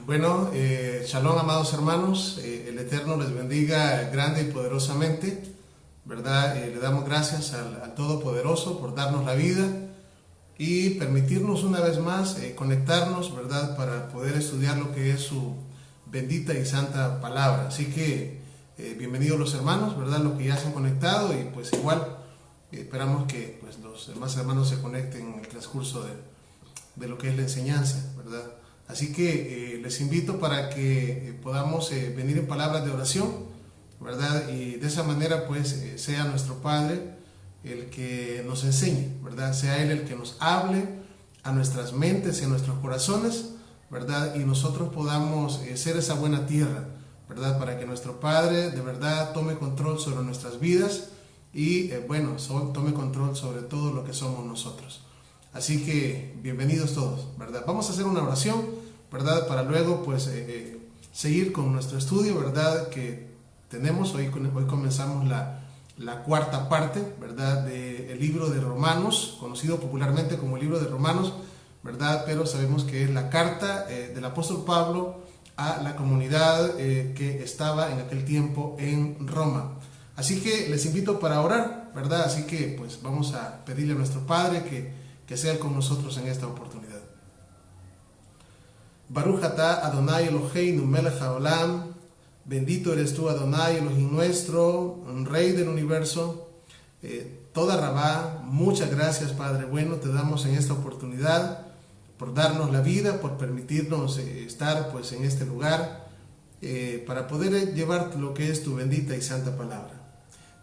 Bueno, shalom, amados hermanos, el Eterno les bendiga grande y poderosamente, ¿verdad? Le damos gracias al Todopoderoso por darnos la vida y permitirnos una vez más conectarnos, ¿verdad? Para poder estudiar lo que es su bendita y santa palabra. Así que bienvenidos los hermanos, ¿verdad? Los que ya se han conectado y pues igual esperamos que pues, los demás hermanos se conecten en el transcurso de lo que es la enseñanza, ¿verdad? Así que les invito para que podamos venir en palabras de oración, ¿verdad? Y de esa manera pues sea nuestro Padre el que nos enseñe, ¿verdad? Sea Él el que nos hable a nuestras mentes y a nuestros corazones, ¿verdad? Y nosotros podamos ser esa buena tierra, ¿verdad? Para que nuestro Padre de verdad tome control sobre nuestras vidas y tome control sobre todo lo que somos nosotros. Así que bienvenidos todos, ¿verdad? Vamos a hacer una oración, ¿verdad? Para luego pues seguir con nuestro estudio, ¿verdad? Que tenemos, hoy comenzamos la cuarta parte, ¿verdad? Del libro de Romanos, conocido popularmente como el libro de Romanos, ¿verdad? Pero sabemos que es la carta del apóstol Pablo a la comunidad que estaba en aquel tiempo en Roma. Así que les invito para orar, ¿verdad? Así que pues vamos a pedirle a nuestro Padre que sea con nosotros en esta oportunidad. Baruch atah Adonai Eloheinu melech haolam, bendito eres tú Adonai Elohim nuestro, Rey del universo. Toda Rabá, muchas gracias Padre bueno, te damos en esta oportunidad por darnos la vida, por permitirnos estar pues en este lugar para poder llevar lo que es tu bendita y santa palabra.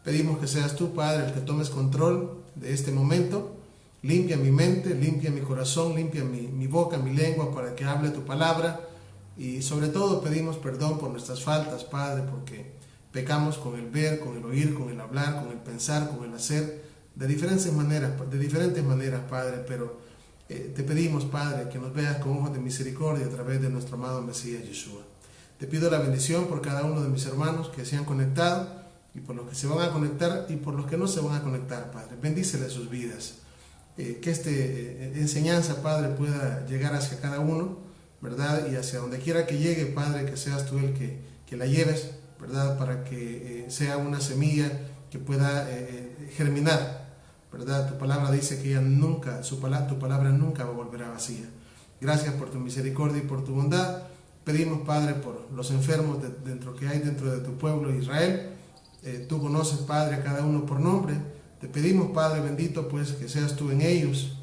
Pedimos que seas tú Padre el que tomes control de este momento. Limpia mi mente, limpia mi corazón, limpia mi boca, mi lengua para que hable tu palabra y sobre todo pedimos perdón por nuestras faltas, Padre, porque pecamos con el ver, con el oír, con el hablar, con el pensar, con el hacer, de diferentes maneras, Padre, pero te pedimos, Padre, que nos veas con ojos de misericordia a través de nuestro amado Mesías Yeshua. Te pido la bendición por cada uno de mis hermanos que se han conectado y por los que se van a conectar y por los que no se van a conectar, Padre. Bendíceles sus vidas. Que esta enseñanza, Padre, pueda llegar hacia cada uno, ¿verdad? Y hacia donde quiera que llegue, Padre, que seas tú el que la lleves, ¿verdad? Para que sea una semilla que pueda germinar, ¿verdad? Tu palabra dice que tu palabra nunca va a volver a vacía. Gracias por tu misericordia y por tu bondad. Pedimos, Padre, por los enfermos que hay dentro de tu pueblo Israel. Tú conoces, Padre, a cada uno por nombre. Te pedimos, Padre bendito, pues que seas tú en ellos.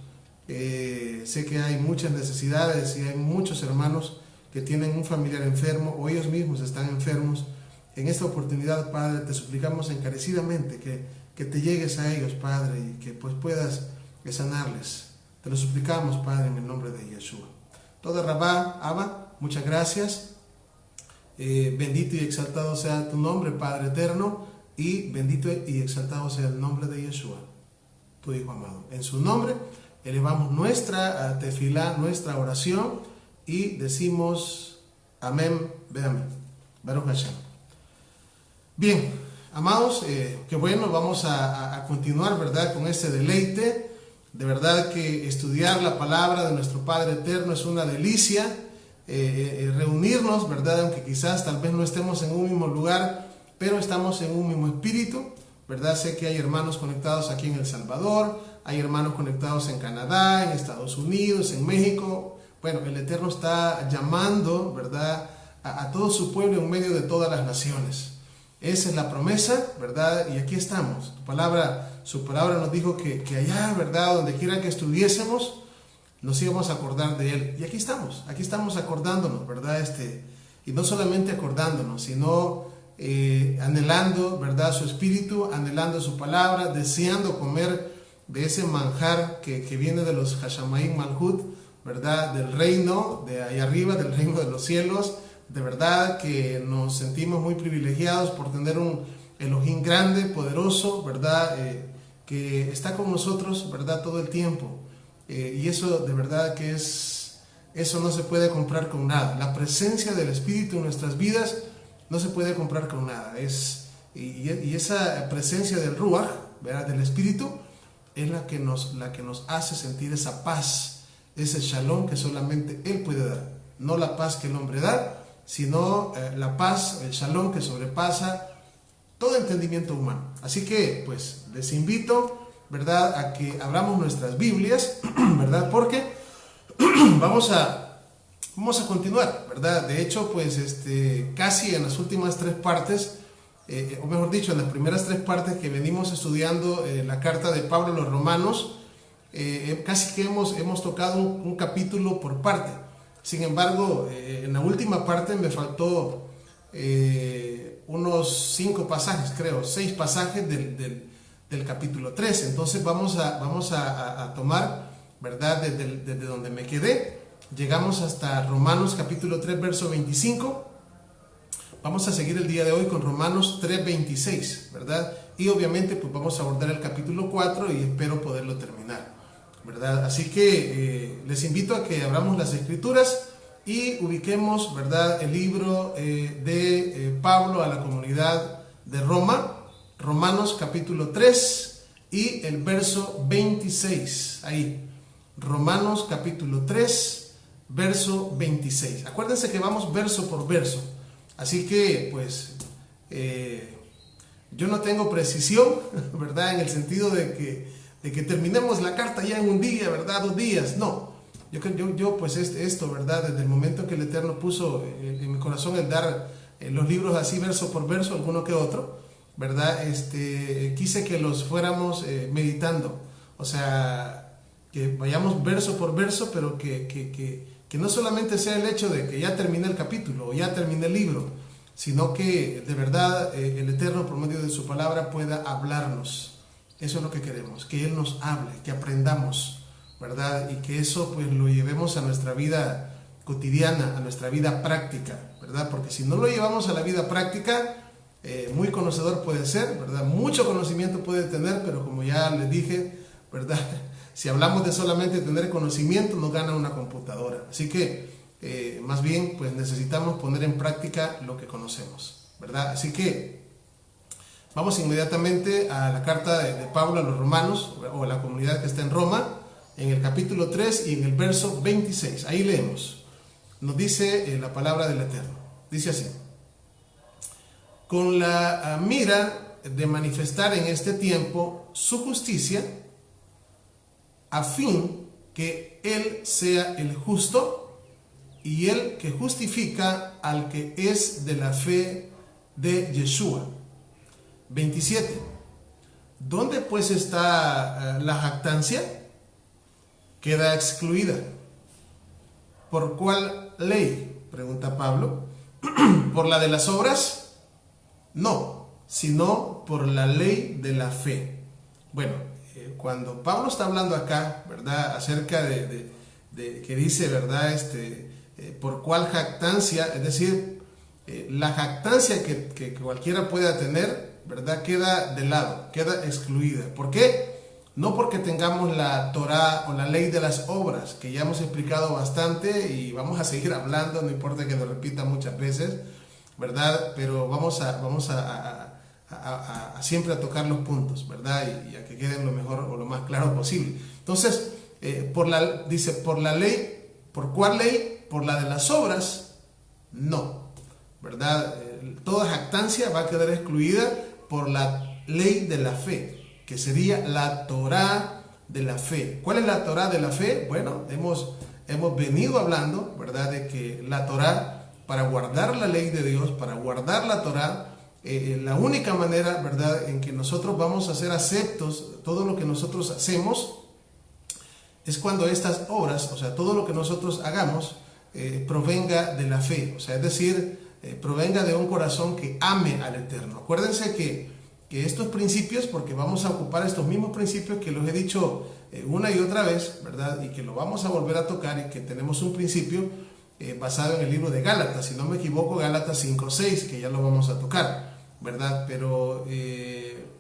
Sé que hay muchas necesidades y hay muchos hermanos que tienen un familiar enfermo o ellos mismos están enfermos. En esta oportunidad, Padre, te suplicamos encarecidamente que te llegues a ellos, Padre, y que pues puedas sanarles. Te lo suplicamos, Padre, en el nombre de Yeshua. Toda Rabá, Abba, muchas gracias. Bendito y exaltado sea tu nombre, Padre eterno. Y bendito y exaltado sea el nombre de Yeshua, tu Hijo amado. En su nombre elevamos nuestra tefilá, nuestra oración y decimos amén, ve amén. Baruch Hashem. Bien, amados, qué bueno, vamos a continuar, ¿verdad? Con este deleite. De verdad que estudiar la palabra de nuestro Padre eterno es una delicia. Reunirnos, ¿verdad? Aunque quizás tal vez no estemos en un mismo lugar, pero estamos en un mismo espíritu, ¿verdad? Sé que hay hermanos conectados aquí en El Salvador, hay hermanos conectados en Canadá, en Estados Unidos, en México. Bueno, el Eterno está llamando, ¿verdad? A todo su pueblo en medio de todas las naciones. Esa es la promesa, ¿verdad? Y aquí estamos. Su palabra nos dijo que allá, ¿verdad? Donde quiera que estuviésemos, nos íbamos a acordar de Él. Y aquí estamos acordándonos, ¿verdad? Y no solamente acordándonos, sino anhelando, ¿verdad? Su espíritu, anhelando su palabra, deseando comer de ese manjar que viene de los Hashamayim Malhut, ¿verdad? Del reino de ahí arriba, del reino de los cielos. De verdad que nos sentimos muy privilegiados por tener un Elohim grande, poderoso, ¿verdad? Que está con nosotros, ¿verdad? Todo el tiempo. Y eso de verdad que eso no se puede comprar con nada. La presencia del Espíritu en nuestras vidas no se puede comprar con nada. Y esa presencia del Ruach, ¿verdad? Del Espíritu, es la que nos hace sentir esa paz, ese shalom que solamente Él puede dar. no la paz que el hombre da, sino la paz, el shalom que sobrepasa todo entendimiento humano. Así que pues les invito, ¿verdad?, a que abramos nuestras Biblias, ¿verdad?, porque vamos a continuar, ¿verdad? De hecho, pues casi en las últimas 3 partes, o mejor dicho, en las primeras 3 partes que venimos estudiando la carta de Pablo a los Romanos, casi que hemos tocado un capítulo por parte. Sin embargo, en la última parte me faltó unos 5 pasajes, creo, 6 pasajes del capítulo 3. Entonces vamos a tomar, ¿verdad?, desde donde me quedé. Llegamos hasta Romanos capítulo 3, verso 25. Vamos a seguir el día de hoy con Romanos 3, 26, ¿verdad? Y obviamente pues vamos a abordar el capítulo 4 y espero poderlo terminar, ¿verdad? Así que les invito a que abramos las escrituras y ubiquemos, ¿verdad?, el libro de Pablo a la comunidad de Roma, Romanos capítulo 3 y el verso 26, ahí, Romanos capítulo 3, verso 26. Acuérdense que vamos verso por verso, así que pues yo no tengo precisión, ¿verdad?, en el sentido de que terminemos la carta ya en un día, ¿verdad?, 2 días, no. Yo pues esto, ¿verdad?, desde el momento que el Eterno puso en mi corazón el dar los libros así verso por verso, alguno que otro, ¿verdad?, quise que los fuéramos meditando, o sea, que vayamos verso por verso, pero que no solamente sea el hecho de que ya terminé el capítulo o ya terminé el libro, sino que de verdad el Eterno por medio de su palabra pueda hablarnos. Eso es lo que queremos, que Él nos hable, que aprendamos, ¿verdad? Y que eso pues lo llevemos a nuestra vida cotidiana, a nuestra vida práctica, ¿verdad? Porque si no lo llevamos a la vida práctica, muy conocedor puede ser, ¿verdad? Mucho conocimiento puede tener, pero como ya les dije, ¿verdad?, si hablamos de solamente tener conocimiento, nos gana una computadora. Así que más bien pues necesitamos poner en práctica lo que conocemos, ¿verdad? Así que vamos inmediatamente a la carta de Pablo a los romanos, o a la comunidad que está en Roma, en el capítulo 3 y en el verso 26. Ahí leemos. Nos dice la palabra del Eterno. Dice así: con la mira de manifestar en este tiempo su justicia, a fin que Él sea el justo y el que justifica al que es de la fe de Yeshua. 27. ¿Dónde pues está la jactancia? Queda excluida. ¿Por cuál ley?, pregunta Pablo. ¿Por la de las obras? No, sino por la ley de la fe. Bueno, cuando Pablo está hablando acá, ¿verdad?, acerca de que dice, ¿verdad?, por cuál jactancia, es decir, la jactancia que cualquiera pueda tener, ¿verdad?, queda de lado, queda excluida. ¿Por qué? No porque tengamos la Torá o la ley de las obras, que ya hemos explicado bastante y vamos a seguir hablando, no importa que lo repita muchas veces, ¿verdad? Pero vamos a siempre a tocar los puntos, ¿verdad? Y a que queden lo mejor o lo más claro posible. Entonces, dice, por la ley, ¿por cuál ley? Por la de las obras, no, ¿verdad? Toda jactancia va a quedar excluida por la ley de la fe, que sería la Torá de la fe. ¿Cuál es la Torá de la fe? Bueno, hemos venido hablando, ¿verdad?, de que la Torá, para guardar la ley de Dios, para guardar la Torá, la única manera, ¿verdad?, en que nosotros vamos a ser aceptos, todo lo que nosotros hacemos, es cuando estas obras, o sea, todo lo que nosotros hagamos, provenga de la fe, o sea, es decir, provenga de un corazón que ame al Eterno. Acuérdense que estos principios, porque vamos a ocupar estos mismos principios que los he dicho una y otra vez, ¿verdad?, y que lo vamos a volver a tocar, y que tenemos un principio basado en el libro de Gálatas, si no me equivoco, Gálatas 5:6, que ya lo vamos a tocar, ¿verdad? Pero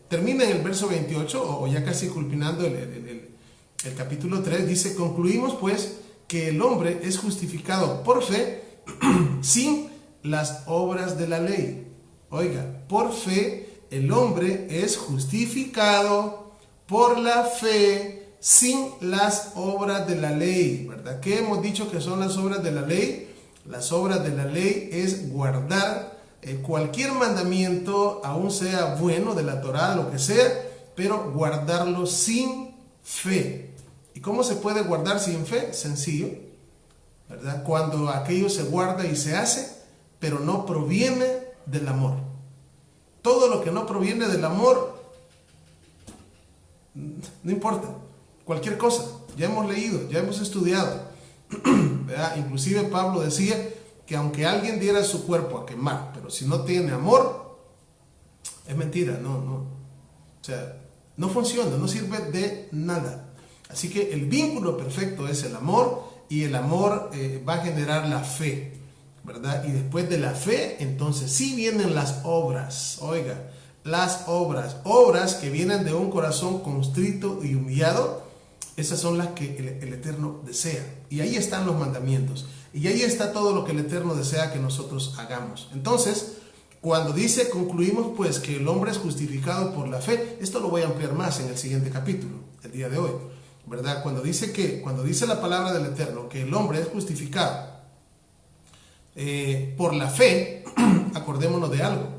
termina en el verso 28, o ya casi culminando el capítulo 3, dice: concluimos pues que el hombre es justificado por fe sin las obras de la ley. Oiga, por fe el hombre es justificado por la fe sin las obras de la ley, ¿verdad? ¿Qué hemos dicho que son las obras de la ley? Las obras de la ley es guardar cualquier mandamiento, aun sea bueno, de la Torá, lo que sea, pero guardarlo sin fe. ¿Y cómo se puede guardar sin fe? Sencillo, ¿verdad? Cuando aquello se guarda y se hace, pero no proviene del amor. Todo lo que no proviene del amor, no importa, cualquier cosa, ya hemos leído, ya hemos estudiado, ¿verdad? Inclusive Pablo decía que aunque alguien diera su cuerpo a quemar, pero si no tiene amor, es mentira, o sea, no funciona, no sirve de nada. Así que el vínculo perfecto es el amor, y el amor va a generar la fe, ¿verdad? Y después de la fe, entonces sí vienen las obras. Oiga, las obras que vienen de un corazón contrito y humillado, esas son las que el Eterno desea. Y ahí están los mandamientos. Y ahí está todo lo que el Eterno desea que nosotros hagamos. Entonces, cuando dice, concluimos pues que el hombre es justificado por la fe, esto lo voy a ampliar más en el siguiente capítulo, el día de hoy, ¿verdad? Cuando dice la palabra del Eterno que el hombre es justificado por la fe, acordémonos de algo.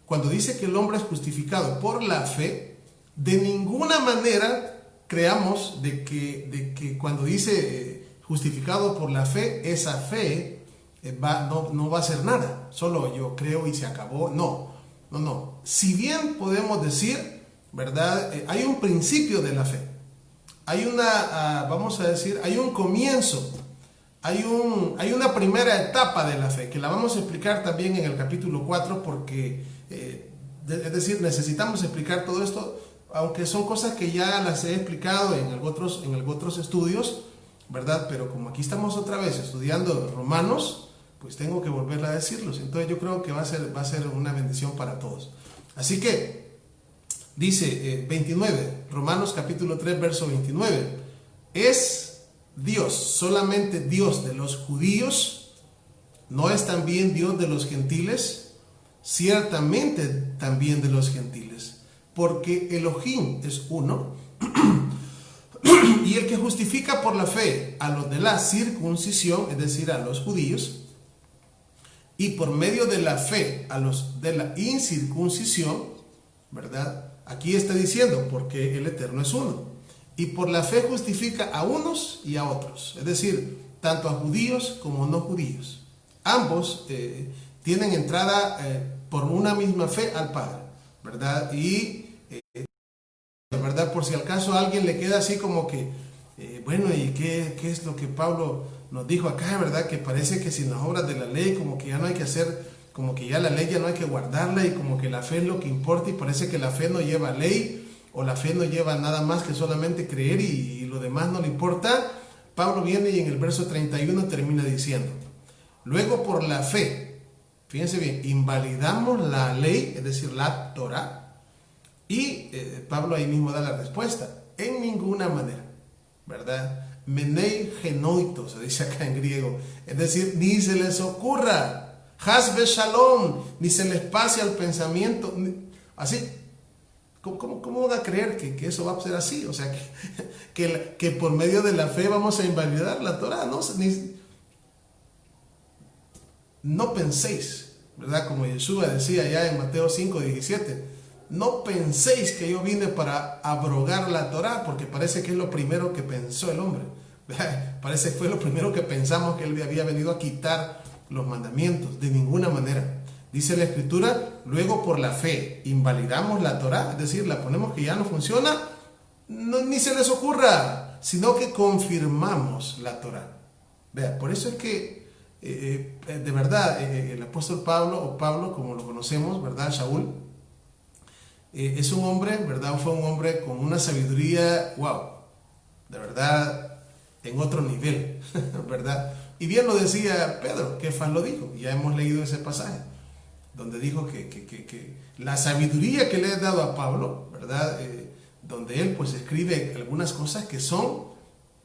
Cuando dice que el hombre es justificado por la fe, de ninguna manera creamos de que cuando dice justificado por la fe, esa fe no va a hacer nada. Solo yo creo y se acabó. No. Si bien podemos decir, ¿verdad? Hay un principio de la fe. Hay hay un comienzo. Hay una primera etapa de la fe que la vamos a explicar también en el capítulo 4 porque, es decir, necesitamos explicar todo esto, aunque son cosas que ya las he explicado en otros estudios, ¿verdad? Pero como aquí estamos otra vez estudiando Romanos, pues tengo que volver a decirlos. Entonces yo creo que va a ser una bendición para todos. Así que dice 29, Romanos capítulo 3, verso 29, es Dios, solamente Dios de los judíos, ¿no es también Dios de los gentiles? Ciertamente también de los gentiles, porque Elohim es uno, y el que justifica por la fe a los de la circuncisión, es decir, a los judíos, y por medio de la fe a los de la incircuncisión, ¿verdad? Aquí está diciendo, porque el Eterno es uno. Y por la fe justifica a unos y a otros, es decir, tanto a judíos como no judíos. Ambos tienen entrada por una misma fe al Padre, ¿verdad? Y, ¿verdad? Por si al caso a alguien le queda así como que, bueno, ¿y qué es lo que Pablo nos dijo acá, ¿verdad? Que parece que sin las obras de la ley, como que ya no hay que hacer, como que ya la ley ya no hay que guardarla, y como que la fe es lo que importa, y parece que la fe no lleva ley, o la fe no lleva nada más que solamente creer y lo demás no le importa. Pablo viene y en el verso 31 termina diciendo, luego por la fe, fíjense bien, invalidamos la ley, es decir, la Torá, y Pablo ahí mismo da la respuesta, en ninguna manera, ¿verdad? Menei genoito, se dice acá en griego, es decir, ni se les ocurra, hasbe shalom, ni se les pase al pensamiento, así. ¿Cómo van a creer que eso va a ser así? O sea, que por medio de la fe vamos a invalidar la Torá. No penséis, ¿verdad? Como Yeshua decía ya en Mateo 5:17, no penséis que yo vine para abrogar la Torá, porque parece que es lo primero que pensó el hombre. Parece que fue lo primero que pensamos, que él había venido a quitar los mandamientos. De ninguna manera. Dice la Escritura, luego por la fe invalidamos la Torá, es decir, la ponemos que ya no funciona, ni se les ocurra, sino que confirmamos la Torá. Vea, por eso es que, de verdad, el apóstol Pablo, o Pablo como lo conocemos, ¿verdad? Shaul, es un hombre, ¿verdad? Fue un hombre con una sabiduría, wow, de verdad, en otro nivel, ¿verdad? Y bien lo decía Pedro, Kefas lo dijo, ya hemos leído ese pasaje, donde dijo que la sabiduría que le ha dado a Pablo, ¿verdad? Donde él pues escribe algunas cosas que son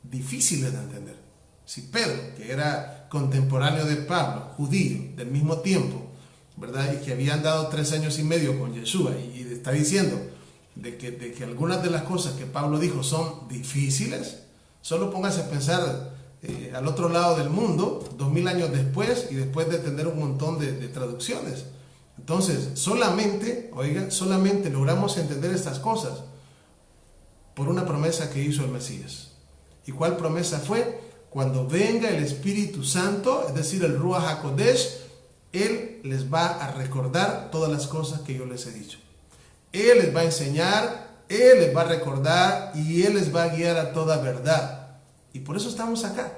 difíciles de entender. Si Pedro, que era contemporáneo de Pablo, judío, del mismo tiempo, ¿verdad? Y que había andado 3 años y medio con Yeshua, y está diciendo de que algunas de las cosas que Pablo dijo son difíciles, solo póngase a pensar al otro lado del mundo, 2000 años después, y después de tener un montón de traducciones. Entonces, solamente logramos entender estas cosas por una promesa que hizo el Mesías. ¿Y cuál promesa fue? Cuando venga el Espíritu Santo, es decir, el Ruach HaKodesh, Él les va a recordar todas las cosas que yo les he dicho. Él les va a enseñar, Él les va a recordar y Él les va a guiar a toda verdad. Y por eso estamos acá.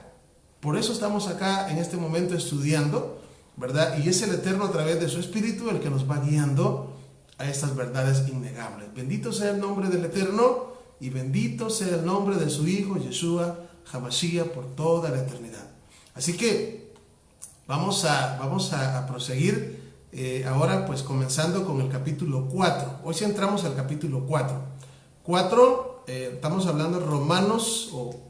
Por eso estamos acá en este momento estudiando, ¿verdad? Y es el Eterno a través de su Espíritu el que nos va guiando a estas verdades innegables. Bendito sea el nombre del Eterno y bendito sea el nombre de su Hijo, Yeshua HaMashiach, por toda la eternidad. Así que vamos a proseguir ahora, pues comenzando con el capítulo 4. Hoy sí entramos al capítulo 4. Estamos hablando de Romanos, o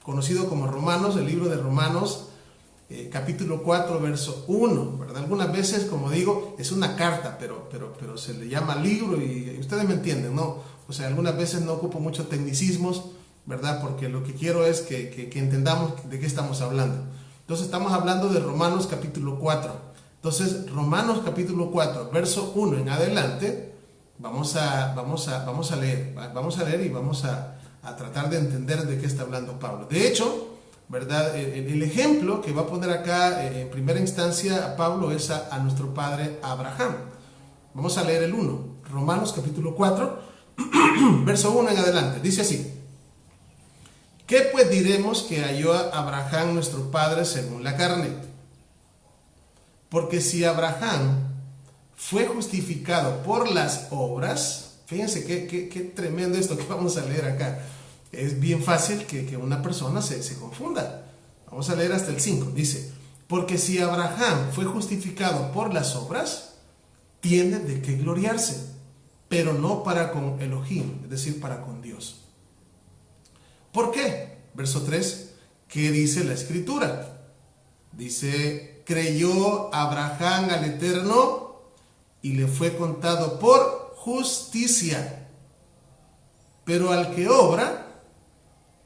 conocido como Romanos, el libro de Romanos, capítulo 4, verso 1, ¿verdad? Algunas veces, como digo, es una carta, pero se le llama libro y ustedes me entienden, ¿no? O sea, algunas veces no ocupo muchos tecnicismos, ¿verdad? Porque lo que quiero es que entendamos de qué estamos hablando. Entonces, estamos hablando de Romanos capítulo 4. Entonces, Romanos capítulo 4, verso 1 en adelante, vamos a leer y vamos a tratar de entender de qué está hablando Pablo. De hecho, ¿verdad? El ejemplo que va a poner acá en primera instancia a Pablo es a nuestro padre Abraham. Vamos a leer el 1, Romanos capítulo 4, verso 1 en adelante. Dice así: ¿qué pues diremos que halló a Abraham nuestro padre según la carne? Porque si Abraham fue justificado por las obras, fíjense qué tremendo esto que vamos a leer acá. Es bien fácil que una persona se confunda. Vamos a leer hasta el 5. Dice: porque si Abraham fue justificado por las obras, tiene de qué gloriarse, pero no para con Elohim, es decir, para con Dios. ¿Por qué? Verso 3, ¿qué dice la Escritura? Dice: creyó Abraham al Eterno y le fue contado por justicia. Pero al que obra,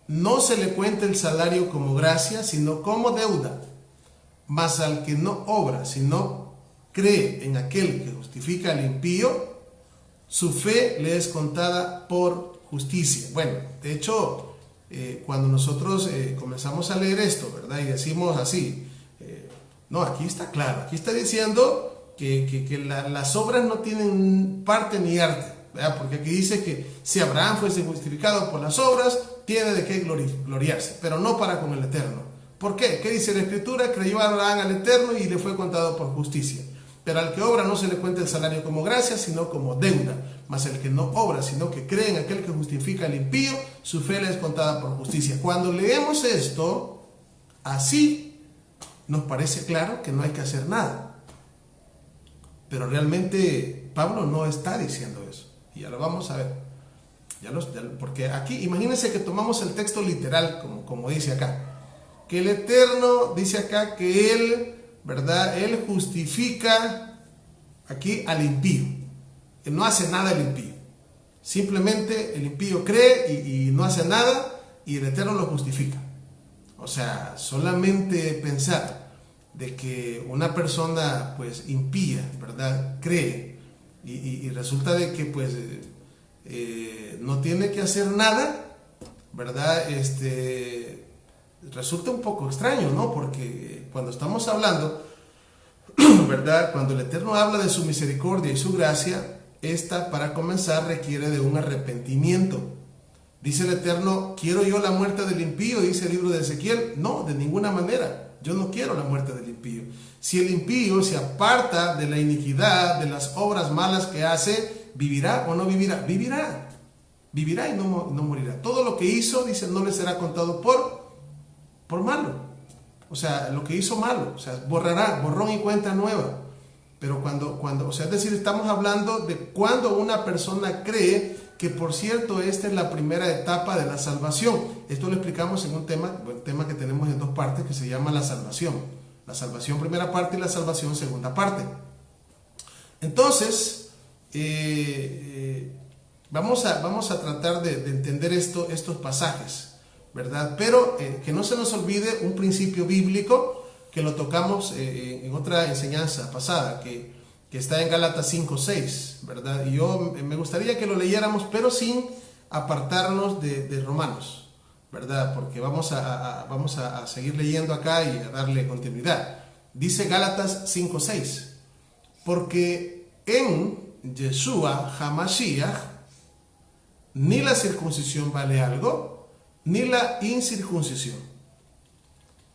no se le cuenta el salario como gracia, sino como deuda. Mas al que no obra, sino cree en aquel que justifica al impío, su fe le es contada por justicia. Bueno, de hecho, cuando nosotros comenzamos a leer esto, ¿verdad? Y decimos así, no, aquí está claro, aquí está diciendo que las obras no tienen parte ni arte, ¿verdad? Porque aquí dice que si Abraham fuese justificado por las obras, tiene de qué gloriarse, pero no para con el Eterno. ¿Por qué? ¿Qué dice la Escritura? Creyó Abraham al Eterno y le fue contado por justicia. Pero al que obra no se le cuenta el salario como gracia, sino como deuda. Mas el que no obra, sino que cree en aquel que justifica al impío, su fe le es contada por justicia. Cuando leemos esto, así nos parece claro que no hay que hacer nada. Pero realmente Pablo no está diciendo eso. Y ya lo vamos a ver. Porque aquí, imagínense que tomamos el texto literal, como dice acá. Que el Eterno dice acá que Él, ¿verdad? Él justifica aquí al impío. Él no hace nada el impío. Simplemente el impío cree y no hace nada y el Eterno lo justifica. O sea, solamente pensar de que una persona pues impía, ¿verdad? Cree y resulta de que pues no tiene que hacer nada, ¿verdad? Resulta un poco extraño, ¿no? Porque cuando estamos hablando, ¿verdad? Cuando el Eterno habla de su misericordia y su gracia, esta para comenzar requiere de un arrepentimiento. Dice el Eterno: ¿quiero yo la muerte del impío? Dice el libro de Ezequiel. No, de ninguna manera. Yo no quiero la muerte del impío. Si el impío se aparta de la iniquidad, de las obras malas que hace, ¿vivirá o no vivirá? Vivirá. Vivirá y no morirá. Todo lo que hizo, dice, no le será contado por malo. O sea, lo que hizo malo. O sea, borrará, borrón y cuenta nueva. Pero o sea, es decir, estamos hablando de cuando una persona cree que, por cierto, esta es la primera etapa de la salvación. Esto lo explicamos en un tema que tenemos en dos partes, que se llama la salvación. La salvación primera parte y la salvación segunda parte. Entonces, vamos a tratar de entender estos pasajes, ¿verdad? Pero que no se nos olvide un principio bíblico que lo tocamos en otra enseñanza pasada, que está en Gálatas 5:6, ¿verdad? Y yo me gustaría que lo leyéramos, pero sin apartarnos de Romanos, ¿verdad? Porque vamos a seguir leyendo acá y a darle continuidad. Dice Gálatas 5:6, porque en Yeshua HaMashiach ni la circuncisión vale algo, ni la incircuncisión,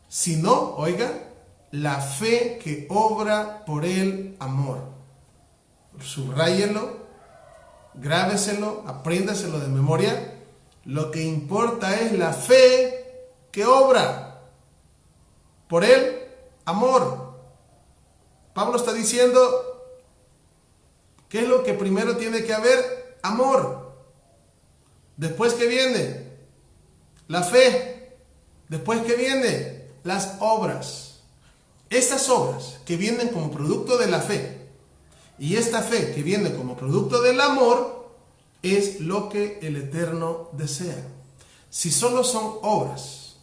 sino, oiga, la fe que obra por el amor. Subráyelo, grábeselo, apréndaselo de memoria. Lo que importa es la fe que obra por el amor. Pablo está diciendo, ¿qué es lo que primero tiene que haber? Amor. Después, ¿qué viene? La fe. Después, ¿qué viene? Las obras. Estas obras que vienen como producto de la fe y esta fe que viene como producto del amor es lo que el Eterno desea. Si solo son obras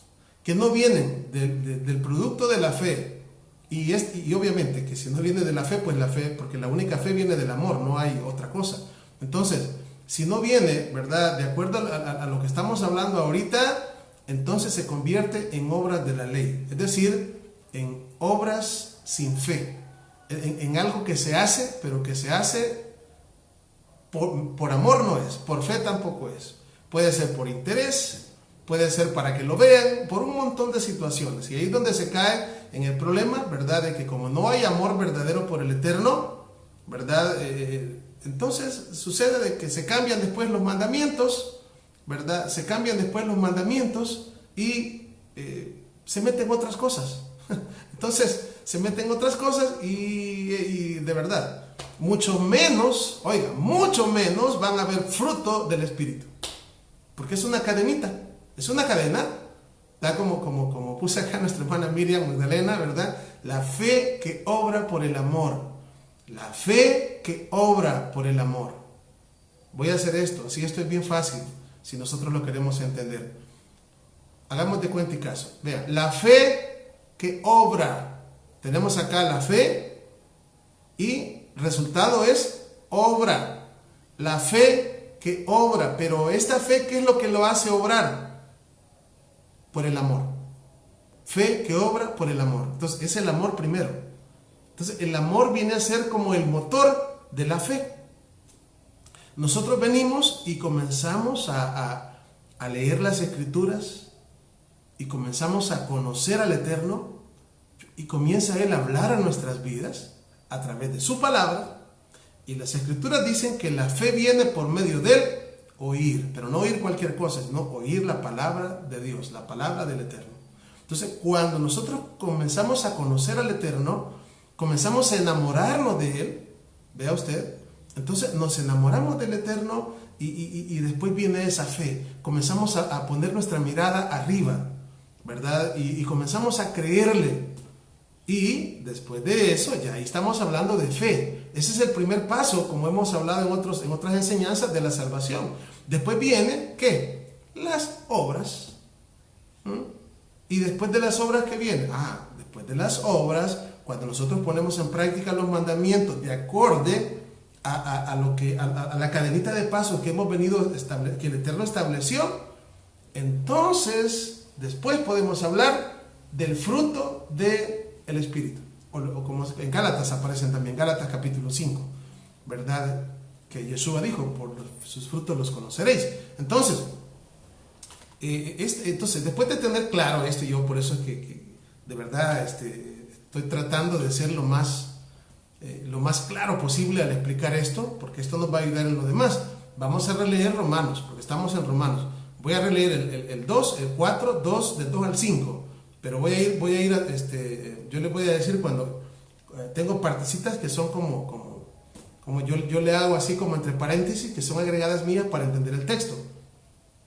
que no vienen del producto de la fe, y obviamente que si no viene de la fe, pues la fe, porque la única fe viene del amor, no hay otra cosa. Entonces, si no viene, ¿verdad?, de acuerdo a lo que estamos hablando ahorita, entonces se convierte en obras de la ley, es decir, en obras sin fe, en algo que se hace, pero que se hace por amor no es, por fe tampoco es. Puede ser por interés, puede ser para que lo vean, por un montón de situaciones. Y ahí es donde se cae en el problema, ¿verdad?, de que como no hay amor verdadero por el Eterno, ¿verdad?, entonces sucede de que se cambian después los mandamientos, ¿verdad?, se cambian después los mandamientos y se meten otras cosas. Entonces se meten otras cosas y de verdad, mucho menos van a ver fruto del Espíritu. Porque es una cadenita, es una cadena, da como puse acá nuestra hermana Miriam Magdalena, ¿verdad? La fe que obra por el amor. La fe que obra por el amor. Voy a hacer esto, así esto es bien fácil, si nosotros lo queremos entender. Hagamos de cuenta y caso. Vean, la fe que obra. Tenemos acá la fe y resultado es obra. La fe que obra. Pero esta fe, ¿qué es lo que lo hace obrar? Por el amor. Fe que obra por el amor. Entonces es el amor primero. Entonces el amor viene a ser como el motor de la fe. Nosotros venimos y comenzamos a leer las Escrituras y comenzamos a conocer al Eterno y comienza Él a hablar a nuestras vidas a través de su palabra. Y las Escrituras dicen que la fe viene por medio del oír, pero no oír cualquier cosa, sino oír la palabra de Dios, la palabra del Eterno. Entonces, cuando nosotros comenzamos a conocer al Eterno, comenzamos a enamorarnos de Él, vea usted, entonces nos enamoramos del Eterno y después viene esa fe. Comenzamos a poner nuestra mirada arriba, ¿verdad? Y comenzamos a creerle. Y después de eso, ya ahí estamos hablando de fe. Ese es el primer paso, como hemos hablado en otras enseñanzas de la salvación. Después viene, ¿qué? Las obras. Y después de las obras, ¿qué viene? Después de las obras, cuando nosotros ponemos en práctica los mandamientos de acorde a la cadenita de pasos que hemos venido, que el Eterno estableció, entonces después podemos hablar del fruto del Espíritu, o como en Gálatas aparecen también, Gálatas capítulo 5, ¿verdad? Que Yeshua dijo, por sus frutos los conoceréis. Entonces, después de tener claro esto, yo por eso es que de verdad estoy tratando de ser lo más claro posible al explicar esto, porque esto nos va a ayudar en lo demás. Vamos a releer Romanos, porque estamos en Romanos. Voy a releer el 2, el 4, 2, del 2 al 5, pero voy a ir yo les voy a decir cuando tengo partecitas que son como yo le hago así como entre paréntesis, que son agregadas mías para entender el texto.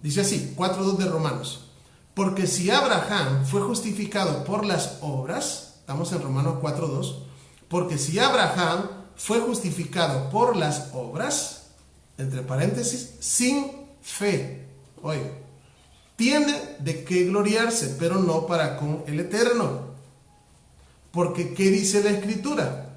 Dice así, 4.2 de Romanos. Porque si Abraham fue justificado por las obras, estamos en Romanos 4.2, porque si Abraham fue justificado por las obras, entre paréntesis, sin fe. Oye, tiene de qué gloriarse, pero no para con el Eterno. Porque, ¿qué dice la Escritura?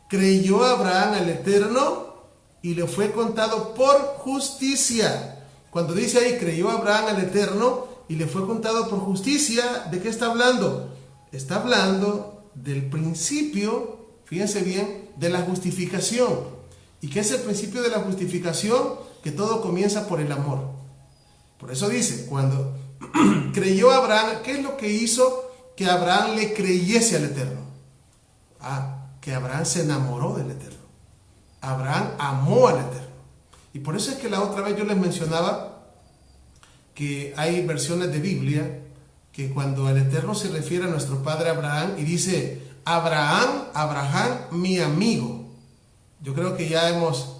Creyó Abraham al Eterno y le fue contado por justicia. Cuando dice ahí, creyó Abraham al Eterno y le fue contado por justicia, ¿de qué está hablando? Está hablando del principio, fíjense bien, de la justificación. ¿Y qué es el principio de la justificación? Que todo comienza por el amor. Por eso dice, cuando creyó Abraham, ¿qué es lo que hizo que Abraham le creyese al Eterno? Que Abraham se enamoró del Eterno. Abraham amó al Eterno. Y por eso es que la otra vez yo les mencionaba que hay versiones de Biblia que cuando al Eterno se refiere a nuestro padre Abraham y dice, Abraham, mi amigo. Yo creo que ya hemos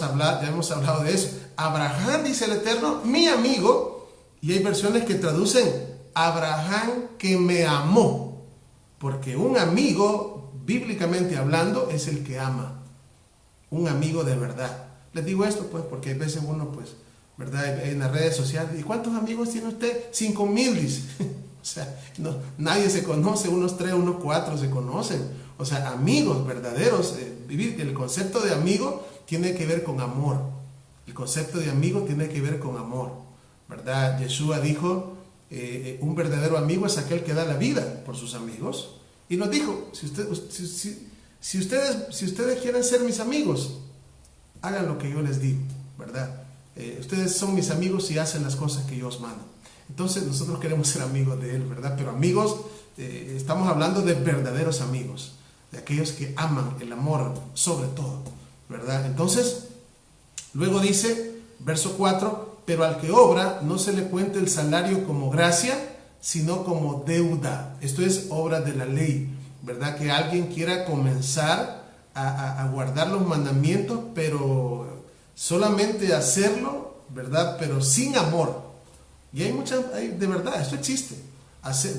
hablado de eso. Abraham, dice el Eterno, mi amigo. Y hay versiones que traducen Abraham que me amó. Porque un amigo, bíblicamente hablando, es el que ama. Un amigo de verdad. Les digo esto pues porque hay veces uno pues, ¿verdad? En las redes sociales, ¿y cuántos amigos tiene usted? 5,000, dice. O sea, no, nadie se conoce, unos 3, unos 4 se conocen. O sea, amigos verdaderos. Vivir el concepto de amigo tiene que ver con amor. El concepto de amigo tiene que ver con amor, ¿verdad? Yeshua dijo, un verdadero amigo es aquel que da la vida por sus amigos. Y nos dijo, si ustedes quieren ser mis amigos, hagan lo que yo les digo, ¿verdad? Ustedes son mis amigos si hacen las cosas que yo os mando. Entonces nosotros queremos ser amigos de Él, ¿verdad? Pero amigos, estamos hablando de verdaderos amigos, de aquellos que aman el amor sobre todo, ¿verdad? Entonces, luego dice, verso 4, pero al que obra no se le cuenta el salario como gracia, sino como deuda. Esto es obra de la ley, ¿verdad? Que alguien quiera comenzar a guardar los mandamientos, pero solamente hacerlo, ¿verdad? Pero sin amor. Y de verdad, esto existe.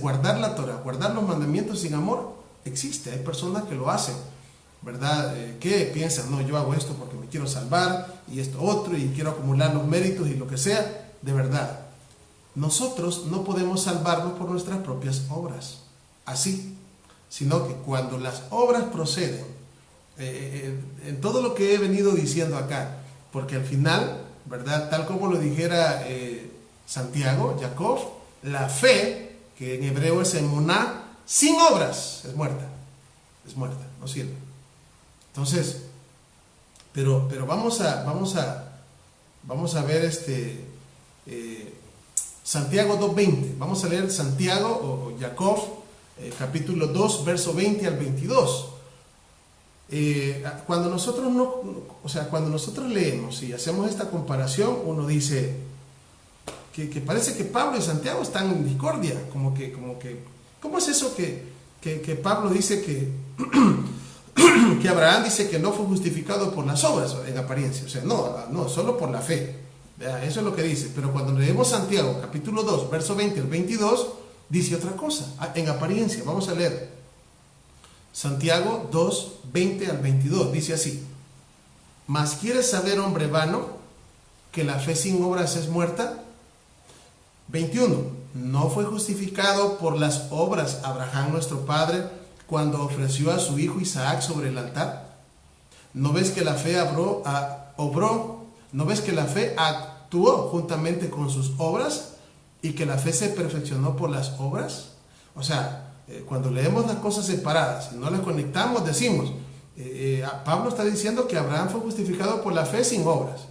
Guardar la Torah, guardar los mandamientos sin amor, existe. Hay personas que lo hacen, ¿verdad? Que piensan, no, yo hago esto porque me quiero salvar y esto otro y quiero acumular los méritos y lo que sea. De verdad, nosotros no podemos salvarnos por nuestras propias obras, así, sino que cuando las obras proceden, en todo lo que he venido diciendo acá, porque al final, ¿verdad? Tal como lo dijera Santiago, Jacob, la fe, que en hebreo es emuná, sin obras, es muerta, no sirve. Entonces, pero vamos a ver Santiago 2:20. Vamos a leer Santiago o Jacob, capítulo 2, verso 20 al 22. Cuando nosotros leemos y hacemos esta comparación, uno dice que parece que Pablo y Santiago están en discordia, como que ¿cómo es eso que Pablo dice que que Abraham dice que no fue justificado por las obras en apariencia? O sea, no, solo por la fe. Eso es lo que dice. Pero cuando leemos Santiago, capítulo 2, verso 20 al 22, dice otra cosa, en apariencia. Vamos a leer Santiago 2, 20 al 22, dice así: ¿Mas quieres saber, hombre vano, que la fe sin obras es muerta? 21. ¿No fue justificado por las obras Abraham nuestro padre cuando ofreció a su hijo Isaac sobre el altar? ¿No ves que la fe ¿No ves que la fe actuó juntamente con sus obras y que la fe se perfeccionó por las obras? O sea, cuando leemos las cosas separadas y no las conectamos, decimos, Pablo está diciendo que Abraham fue justificado por la fe sin obras.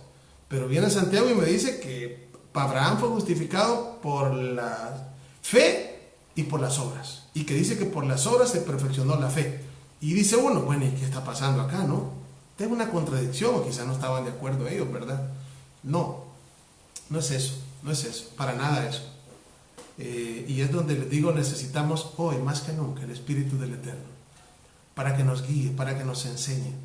Pero viene Santiago y me dice que Abraham fue justificado por la fe y por las obras. Y que dice que por las obras se perfeccionó la fe. Y dice uno, bueno, ¿y qué está pasando acá, no? Es una contradicción, o quizás no estaban de acuerdo ellos, ¿verdad? No es eso, para nada eso. Y es donde les digo, necesitamos hoy más que nunca el Espíritu del Eterno, para que nos guíe, para que nos enseñe,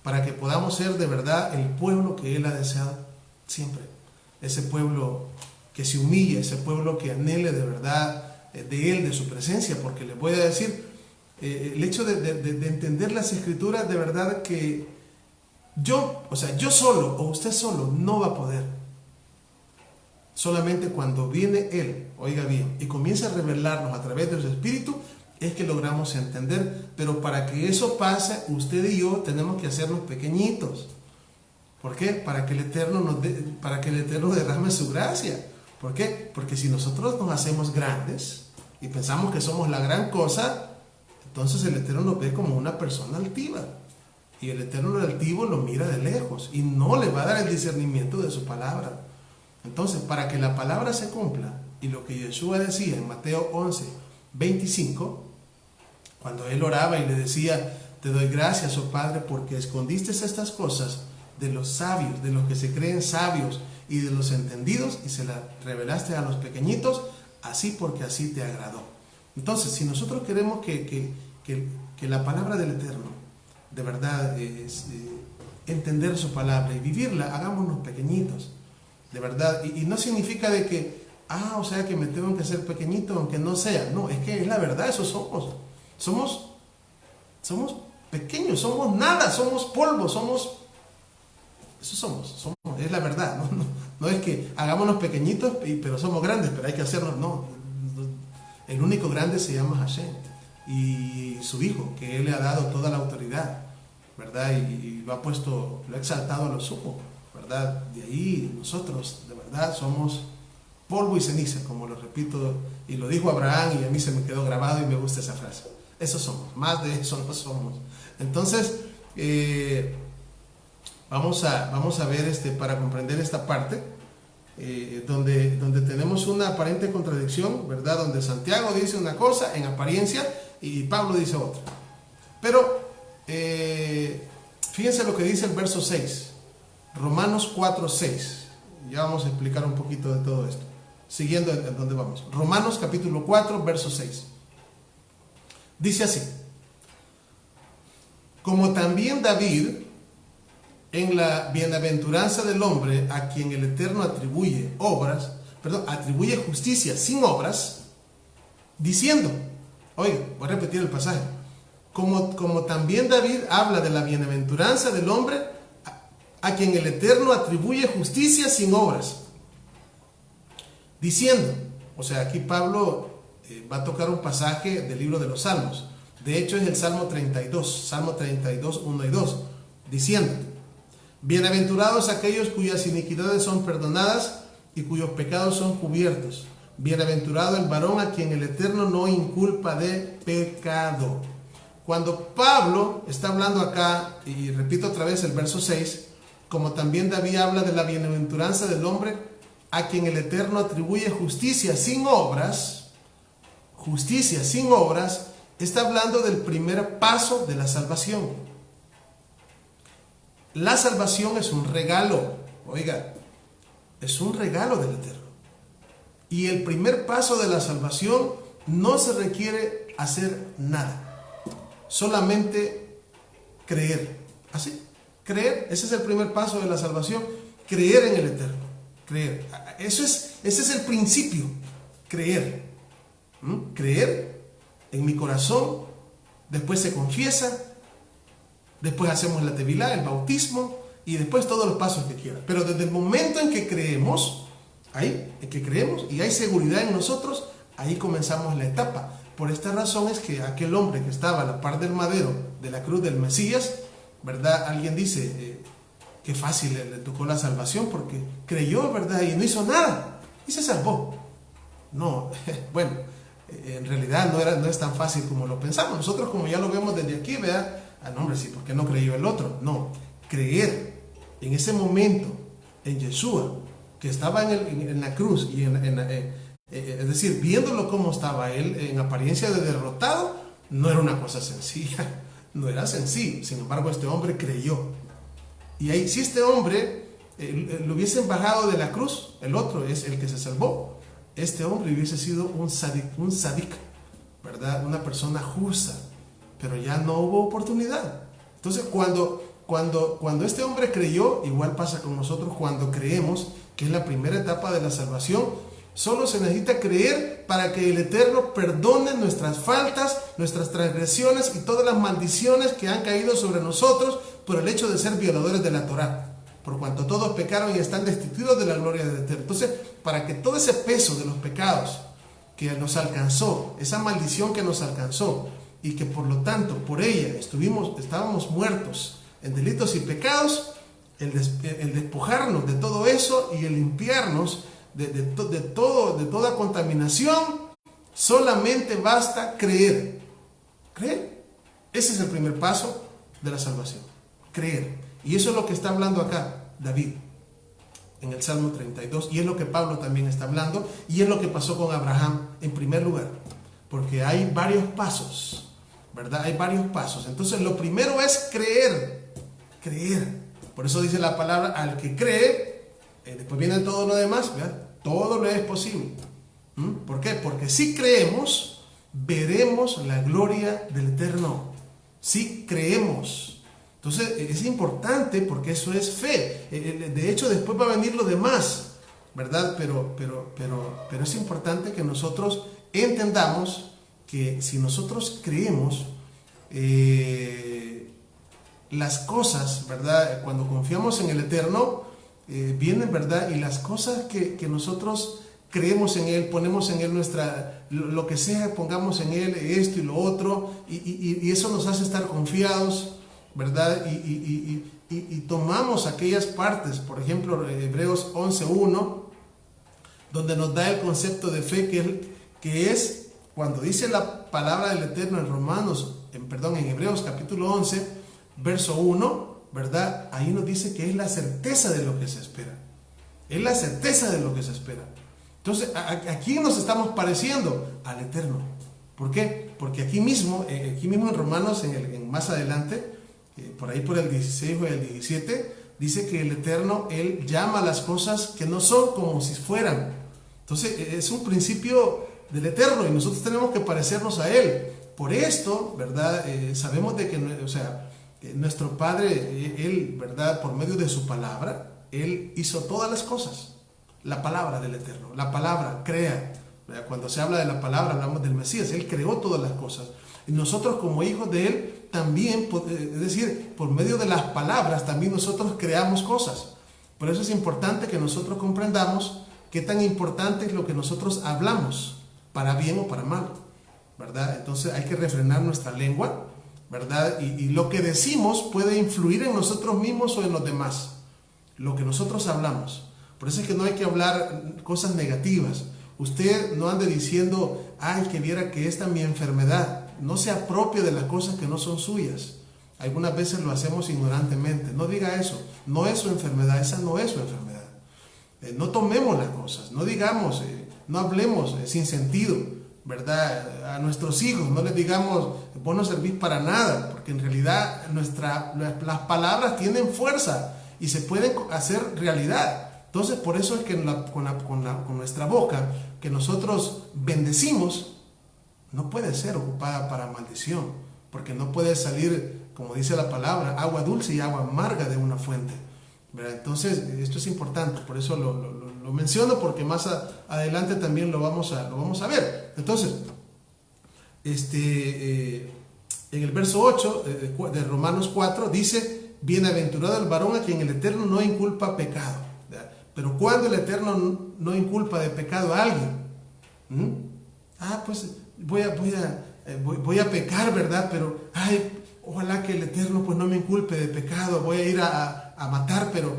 para que podamos ser de verdad el pueblo que Él ha deseado siempre. Ese pueblo que se humille, ese pueblo que anhele de verdad de Él, de su presencia, porque les voy a decir, el hecho de entender las Escrituras, de verdad que yo solo o usted solo no va a poder. Solamente cuando viene Él, oiga bien, y comienza a revelarnos a través de su Espíritu, es que logramos entender. Pero para que eso pase, usted y yo tenemos que hacernos pequeñitos. ¿Por qué? Para que el Eterno derrame su gracia. ¿Por qué? Porque si nosotros nos hacemos grandes y pensamos que somos la gran cosa, entonces el Eterno nos ve como una persona altiva. Y el Eterno altivo lo mira de lejos y no le va a dar el discernimiento de su palabra. Entonces, para que la palabra se cumpla, y lo que Yeshua decía en Mateo 11:25, cuando él oraba y le decía: te doy gracias, oh Padre, porque escondiste estas cosas de los sabios, de los que se creen sabios y de los entendidos, y se las revelaste a los pequeñitos, así porque así te agradó. Entonces, si nosotros queremos que la palabra del Eterno, de verdad, entender su palabra y vivirla, hagámonos pequeñitos, de verdad. Y no significa de que, o sea que me tengo que hacer pequeñito aunque no sea. No, es que es la verdad, eso somos. Somos pequeños, somos nada, somos polvo, eso somos, es la verdad. No es que hagámonos pequeñitos, pero somos grandes, pero hay que hacernos, no. El único grande se llama Hashem y su Hijo, que Él le ha dado toda la autoridad, ¿verdad? Y lo ha exaltado a lo sumo, ¿verdad? De ahí nosotros, de verdad, somos polvo y ceniza, como lo repito, y lo dijo Abraham, y a mí se me quedó grabado y me gusta esa frase. Eso somos, más de eso no somos. Entonces, vamos a ver, para comprender esta parte, donde tenemos una aparente contradicción, ¿verdad? Donde Santiago dice una cosa en apariencia y Pablo dice otra. Pero fíjense lo que dice el verso 6, Romanos 4:6. Ya vamos a explicar un poquito de todo esto, siguiendo en donde vamos. Romanos capítulo 4, verso 6. Dice así: como también David, en la bienaventuranza del hombre a quien el Eterno atribuye justicia sin obras, diciendo, oiga, voy a repetir el pasaje, como también David habla de la bienaventuranza del hombre a quien el Eterno atribuye justicia sin obras, diciendo, o sea, aquí Pablo va a tocar un pasaje del libro de los Salmos. De hecho es el Salmo 32, 1 y 2, diciendo: bienaventurados aquellos cuyas iniquidades son perdonadas y cuyos pecados son cubiertos. Bienaventurado el varón a quien el Eterno no inculpa de pecado. Cuando Pablo está hablando acá, y repito otra vez el verso 6, como también David habla de la bienaventuranza del hombre a quien el Eterno atribuye justicia sin obras, está hablando del primer paso de la salvación. La salvación es un regalo, oiga, es un regalo del Eterno. Y el primer paso de la salvación no se requiere hacer nada, solamente creer. Así, creer, ese es el primer paso de la salvación, creer en el Eterno, creer. Ese es el principio, creer. Creer en mi corazón, después se confiesa, después hacemos la tevilá, el bautismo, y después todos los pasos que quiera. Pero desde el momento en que creemos y hay seguridad en nosotros, ahí comenzamos la etapa. Por esta razón es que aquel hombre que estaba a la par del madero de la cruz del Mesías, ¿verdad? Alguien dice que fácil le tocó la salvación porque creyó, ¿verdad? Y no hizo nada y se salvó. No, bueno, en realidad no es tan fácil como lo pensamos. Nosotros, como ya lo vemos desde aquí, ¿verdad? No, hombre, sí, ¿por qué no creyó el otro? No, creer en ese momento en Yeshua, que estaba en la cruz, y es decir, viéndolo como estaba él en apariencia de derrotado, no era una cosa sencilla, no era sencillo. Sin embargo, este hombre creyó. Y ahí, si este hombre lo hubiesen bajado de la cruz, el otro es el que se salvó, este hombre hubiese sido un sadik, ¿verdad? Una persona justa, pero ya no hubo oportunidad. Entonces, cuando este hombre creyó, igual pasa con nosotros cuando creemos, que es la primera etapa de la salvación. Solo se necesita creer para que el Eterno perdone nuestras faltas, nuestras transgresiones y todas las maldiciones que han caído sobre nosotros por el hecho de ser violadores de la Torá. por cuanto todos pecaron y están destituidos de la gloria del Eterno. Entonces, para que todo ese peso de los pecados que nos alcanzó, esa maldición que nos alcanzó, y que por lo tanto por ella estábamos muertos en delitos y pecados, el despojarnos de todo eso y el limpiarnos de toda contaminación, solamente basta creer. ¿Creer? Ese es el primer paso de la salvación. Creer. Y eso es lo que está hablando acá David en el Salmo 32, y es lo que Pablo también está hablando, y es lo que pasó con Abraham en primer lugar, porque hay varios pasos, ¿verdad? Hay varios pasos. Entonces lo primero es creer. Por eso dice la palabra, al que cree, después viene todo lo demás, ¿verdad? Todo lo es posible. ¿Por qué? Porque si creemos, veremos la gloria del Eterno. Si creemos. Entonces es importante porque eso es fe. De hecho, después va a venir lo demás, ¿verdad? Pero es importante que nosotros entendamos que si nosotros creemos, las cosas, ¿verdad? Cuando confiamos en el Eterno, vienen, ¿verdad? Y las cosas que nosotros creemos en Él, ponemos en Él lo que sea, pongamos en Él esto y lo otro, y eso nos hace estar confiados, ¿verdad? Y tomamos aquellas partes, por ejemplo, Hebreos 11:1, donde nos da el concepto de fe, que es cuando dice la palabra del Eterno en Hebreos capítulo 11, verso 1, ¿verdad? Ahí nos dice que es la certeza de lo que se espera. Es la certeza de lo que se espera. Entonces, ¿a quién nos estamos pareciendo? Al Eterno. ¿Por qué? Porque aquí mismo en Romanos, más adelante, por ahí por el 16 o el 17, dice que el Eterno, Él llama a las cosas que no son como si fueran. Entonces, es un principio del Eterno y nosotros tenemos que parecernos a Él. Por esto, ¿verdad? Sabemos de que, nuestro Padre, Él, ¿verdad? Por medio de su palabra, Él hizo todas las cosas. La palabra del Eterno, la palabra crea. ¿Verdad? Cuando se habla de la palabra, hablamos del Mesías. Él creó todas las cosas. Y nosotros como hijos de Él, también, es decir, por medio de las palabras, también nosotros creamos cosas. Por eso es importante que nosotros comprendamos qué tan importante es lo que nosotros hablamos, para bien o para mal, ¿verdad? Entonces hay que refrenar nuestra lengua, ¿verdad? Y lo que decimos puede influir en nosotros mismos o en los demás, lo que nosotros hablamos. Por eso es que no hay que hablar cosas negativas. Usted no ande diciendo, ay, que viera que esta es mi enfermedad. No se apropie de las cosas que no son suyas. Algunas veces lo hacemos ignorantemente. No diga eso. No es su enfermedad. Esa no es su enfermedad. No tomemos las cosas. No digamos, no hablemos sin sentido, ¿verdad? A nuestros hijos no les digamos, vos no servís para nada, porque en realidad las palabras tienen fuerza y se pueden hacer realidad. Entonces, por eso es que con nuestra boca que nosotros bendecimos, no puede ser ocupada para maldición, porque no puede salir, como dice la palabra, agua dulce y agua amarga de una fuente, ¿verdad? Entonces, esto es importante, por eso lo menciono, porque más adelante también lo vamos a ver. Entonces, en el verso 8 de Romanos 4 dice, bienaventurado el varón a quien el Eterno no inculpa pecado. ¿Verdad? Pero cuando el Eterno no inculpa de pecado a alguien, pues voy a pecar, ¿verdad? Pero, ojalá que el Eterno pues no me inculpe de pecado, voy a ir a matar, pero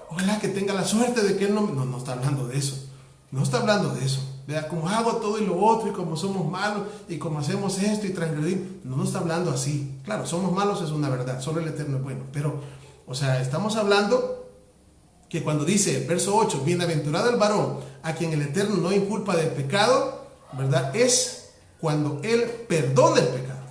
ojalá que tenga la suerte de que Él no está hablando de eso. No está hablando de eso. ¿Verdad? Como hago todo y lo otro, y como somos malos, y como hacemos esto y transgredimos. No está hablando así. Claro, somos malos es una verdad, solo el Eterno es bueno. Pero, estamos hablando que cuando dice, verso 8, bienaventurado el varón a quien el Eterno no inculpa de pecado, ¿verdad? Es cuando Él perdona el pecado.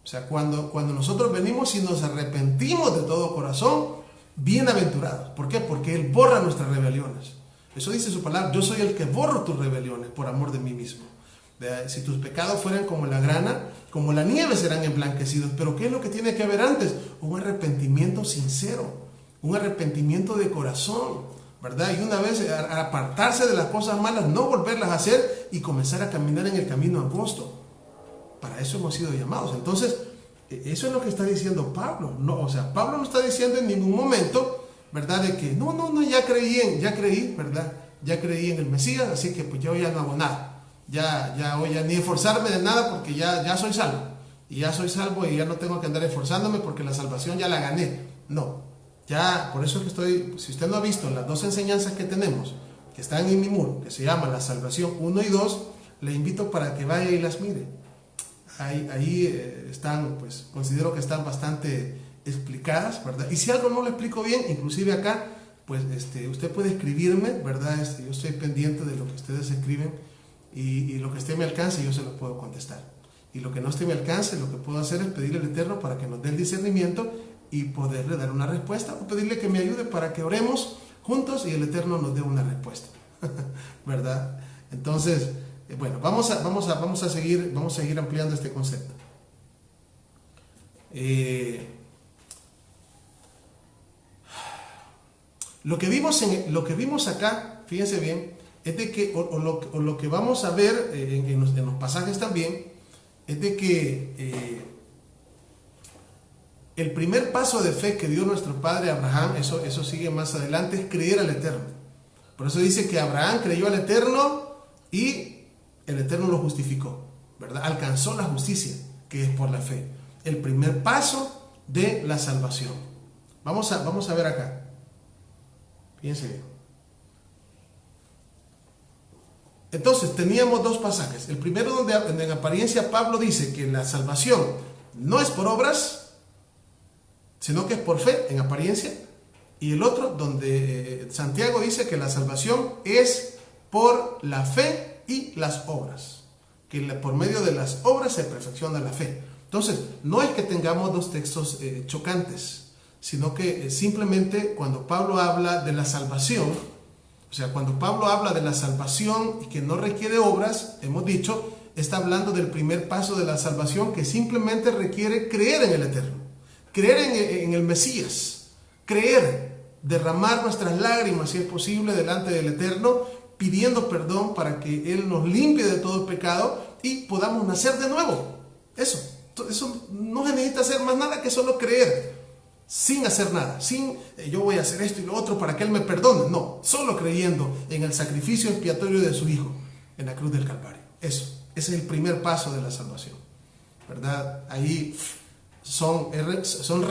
O sea, cuando nosotros venimos y nos arrepentimos de todo corazón, bienaventurados. ¿Por qué? Porque Él borra nuestras rebeliones. Eso dice su palabra, yo soy el que borro tus rebeliones por amor de mí mismo. Si tus pecados fueran como la grana, como la nieve serán emblanquecidos. Pero ¿qué es lo que tiene que haber antes? Un arrepentimiento sincero, un arrepentimiento de corazón, ¿verdad? Y una vez apartarse de las cosas malas, no volverlas a hacer y comenzar a caminar en el camino angosto. Para eso hemos sido llamados. Entonces, eso es lo que está diciendo Pablo. Pablo no está diciendo en ningún momento, ¿verdad? De que no, ya creí, ¿verdad? Ya creí en el Mesías, así que pues yo ya no hago nada. Ya voy a ni esforzarme de nada porque ya soy salvo. Y ya soy salvo y ya no tengo que andar esforzándome porque la salvación ya la gané. No, ya, por eso que si usted no ha visto las dos enseñanzas que tenemos, que están en mi muro, que se llama la salvación 1 y 2, le invito para que vaya y las mire. Ahí están, pues considero que están bastante explicadas, ¿verdad? Y si algo no lo explico bien, inclusive acá, pues usted puede escribirme, ¿verdad? Yo estoy pendiente de lo que ustedes escriben y lo que esté a mi alcance yo se lo puedo contestar. Y lo que no esté a mi alcance, lo que puedo hacer es pedirle al Eterno para que nos dé el discernimiento y poderle dar una respuesta, o pedirle que me ayude para que oremos juntos y el Eterno nos dé una respuesta, ¿verdad? Entonces, bueno, vamos a seguir ampliando este concepto. Lo que vimos acá, fíjense bien, es de que, lo que vamos a ver en los pasajes también, es de que el primer paso de fe que dio nuestro padre Abraham, eso sigue más adelante, es creer al Eterno. Por eso dice que Abraham creyó al Eterno y el Eterno lo justificó, ¿verdad? Alcanzó la justicia, que es por la fe. El primer paso de la salvación. Vamos a ver acá. Fíjense bien. Entonces, teníamos dos pasajes. El primero donde en apariencia Pablo dice que la salvación no es por obras, sino que es por fe, en apariencia. Y el otro donde Santiago dice que la salvación es por la fe y las obras. Que por medio de las obras se perfecciona la fe. Entonces, no es que tengamos dos textos chocantes, sino que simplemente cuando Pablo habla de la salvación, o sea, cuando Pablo habla de la salvación y que no requiere obras, hemos dicho, está hablando del primer paso de la salvación que simplemente requiere creer en el Eterno, creer en el Mesías, creer, derramar nuestras lágrimas si es posible delante del Eterno, pidiendo perdón para que Él nos limpie de todo pecado y podamos nacer de nuevo. Eso no se necesita hacer más nada que solo creer. Sin hacer nada, yo voy a hacer esto y lo otro para que Él me perdone. No, solo creyendo en el sacrificio expiatorio de su Hijo en la cruz del Calvario. Ese es el primer paso de la salvación, ¿verdad? Ahí son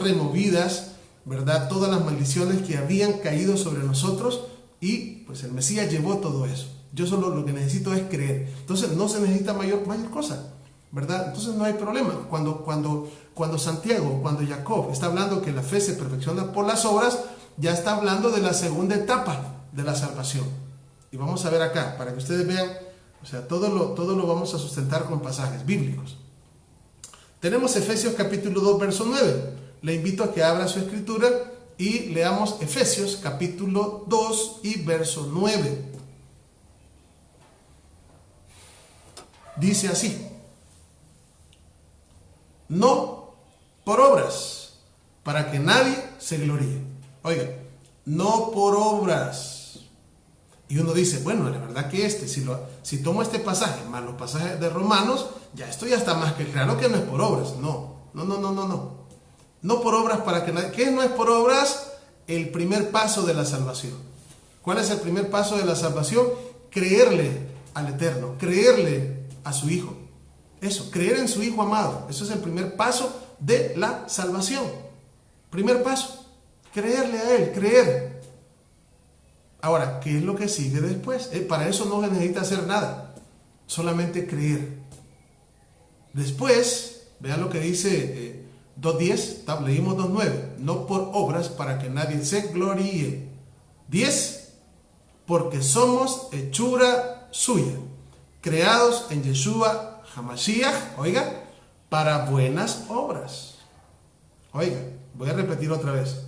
removidas, ¿verdad? Todas las maldiciones que habían caído sobre nosotros y pues el Mesías llevó todo eso. Yo solo lo que necesito es creer. Entonces no se necesita mayor cosa, ¿verdad? Entonces no hay problema. Cuando Santiago, cuando Jacob está hablando que la fe se perfecciona por las obras, ya está hablando de la segunda etapa de la salvación. Y vamos a ver acá, para que ustedes vean, o sea, todo lo vamos a sustentar con pasajes bíblicos. Tenemos Efesios capítulo 2, verso 9. Le invito a que abra su escritura y leamos Efesios capítulo 2 y verso 9. Dice así: no por obras, para que nadie se gloríe. Oiga, no por obras. Y uno dice, bueno, la verdad que si tomo este pasaje más los pasajes de Romanos, ya estoy hasta más que claro que no es por obras. No. No por obras para que nadie. ¿Qué no es por obras? El primer paso de la salvación. ¿Cuál es el primer paso de la salvación? Creerle al Eterno, creerle a su Hijo. Eso, creer en su Hijo amado. Eso es el primer paso de la salvación. Primer paso, creerle a Él, creer. Ahora, ¿qué es lo que sigue después? Para eso no se necesita hacer nada, solamente creer. Después, vean lo que dice 2.10, leímos 2.9, no por obras para que nadie se gloríe. 10, porque somos hechura suya, creados en Yeshua Hamashiach, oiga, para buenas obras. Oiga, voy a repetir otra vez.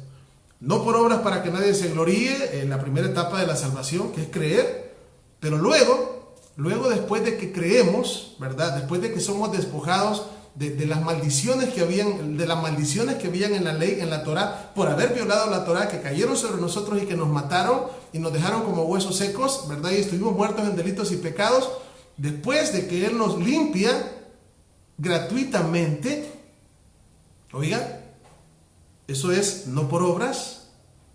No por obras para que nadie se gloríe en la primera etapa de la salvación, que es creer, pero luego después de que creemos, ¿verdad? Después de que somos despojados de las maldiciones que habían, en la ley, en la Torá, por haber violado la Torá, que cayeron sobre nosotros y que nos mataron y nos dejaron como huesos secos, ¿verdad? Y estuvimos muertos en delitos y pecados. Después de que Él nos limpia gratuitamente, oiga, eso es no por obras,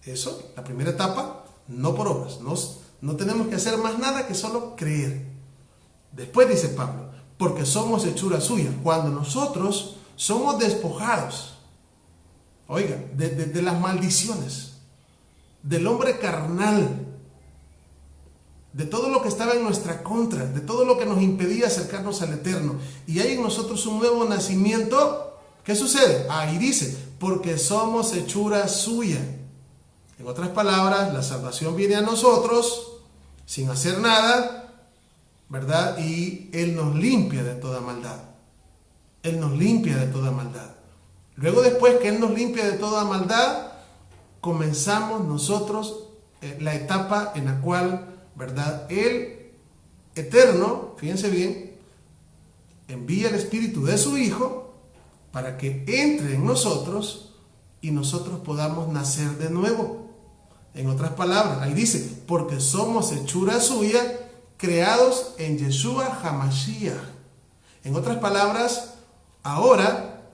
Eso, la primera etapa, no por obras. No tenemos que hacer más nada que solo creer. Después dice Pablo, porque somos hechura suya. Cuando nosotros somos despojados, oiga, de las maldiciones, del hombre carnal, de todo lo que estaba en nuestra contra, de todo lo que nos impedía acercarnos al Eterno, y hay en nosotros un nuevo nacimiento, ¿qué sucede? Ahí dice, porque somos hechura suya. En otras palabras, la salvación viene a nosotros sin hacer nada, ¿verdad? Y Él nos limpia de toda maldad. Él nos limpia de toda maldad. Luego, después que Él nos limpia de toda maldad, comenzamos nosotros la etapa en la cual, ¿verdad?, el Eterno, fíjense bien, envía el Espíritu de su Hijo para que entre en nosotros y nosotros podamos nacer de nuevo. En otras palabras, ahí dice, porque somos hechura suya, creados en Yeshua HaMashiach. En otras palabras, ahora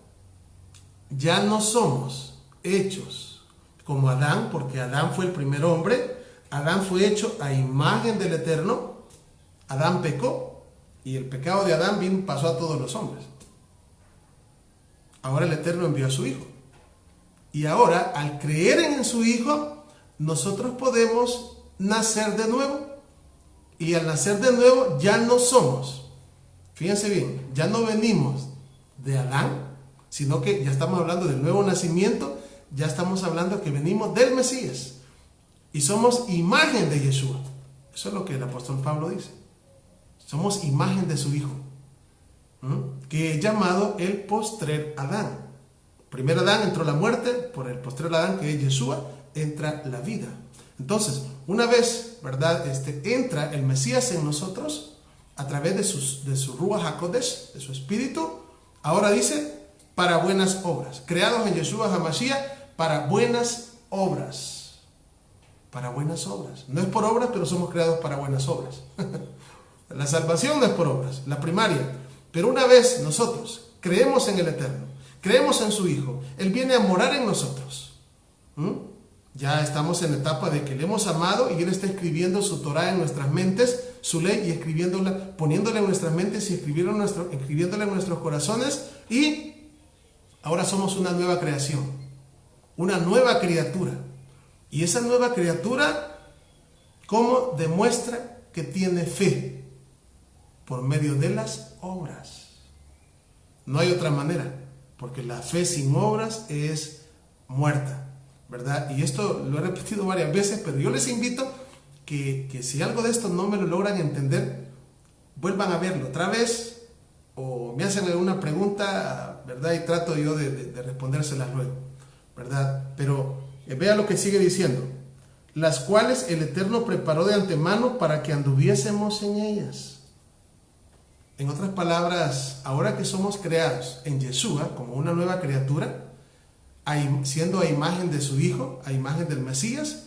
ya no somos hechos como Adán, porque Adán fue el primer hombre. Adán fue hecho a imagen del Eterno. Adán pecó y el pecado de Adán pasó a todos los hombres. Ahora el Eterno envió a su Hijo. Y ahora, al creer en su Hijo, nosotros podemos nacer de nuevo. Y al nacer de nuevo ya no somos, fíjense bien, ya no venimos de Adán, sino que ya estamos hablando del nuevo nacimiento, ya estamos hablando que venimos del Mesías. Y somos imagen de Yeshua. Eso es lo que el apóstol Pablo dice. Somos imagen de su Hijo, que es llamado el postrer Adán. Primer Adán entró la muerte, por el postrer Adán, que es Yeshua, entra la vida. Entonces, una vez, ¿verdad?, entra el Mesías en nosotros, a través de su Ruach HaKodesh, de su Espíritu, ahora dice, para buenas obras. Creados en Yeshua HaMashiach, para buenas obras. Para buenas obras. No es por obras, pero somos creados para buenas obras. La salvación no es por obras, la primaria. Pero una vez nosotros creemos en el Eterno, creemos en su Hijo, Él viene a morar en nosotros. Ya estamos en la etapa de que le hemos amado y Él está escribiendo su Torah en nuestras mentes, su ley, y escribiéndola, poniéndola en nuestras mentes y escribiéndola en nuestros corazones. Y ahora somos una nueva creación, una nueva criatura. Y esa nueva criatura, ¿cómo demuestra que tiene fe? Por medio de las obras. No hay otra manera, porque la fe sin obras es muerta, ¿verdad? Y esto lo he repetido varias veces, pero yo les invito que si algo de esto no me lo logran entender, vuelvan a verlo otra vez o me hacen alguna pregunta, ¿verdad? Y trato yo de respondérselas luego, ¿verdad? Pero vea lo que sigue diciendo. Las cuales el Eterno preparó de antemano para que anduviésemos en ellas. En otras palabras, ahora que somos creados en Yeshua como una nueva criatura, siendo a imagen de su Hijo, a imagen del Mesías,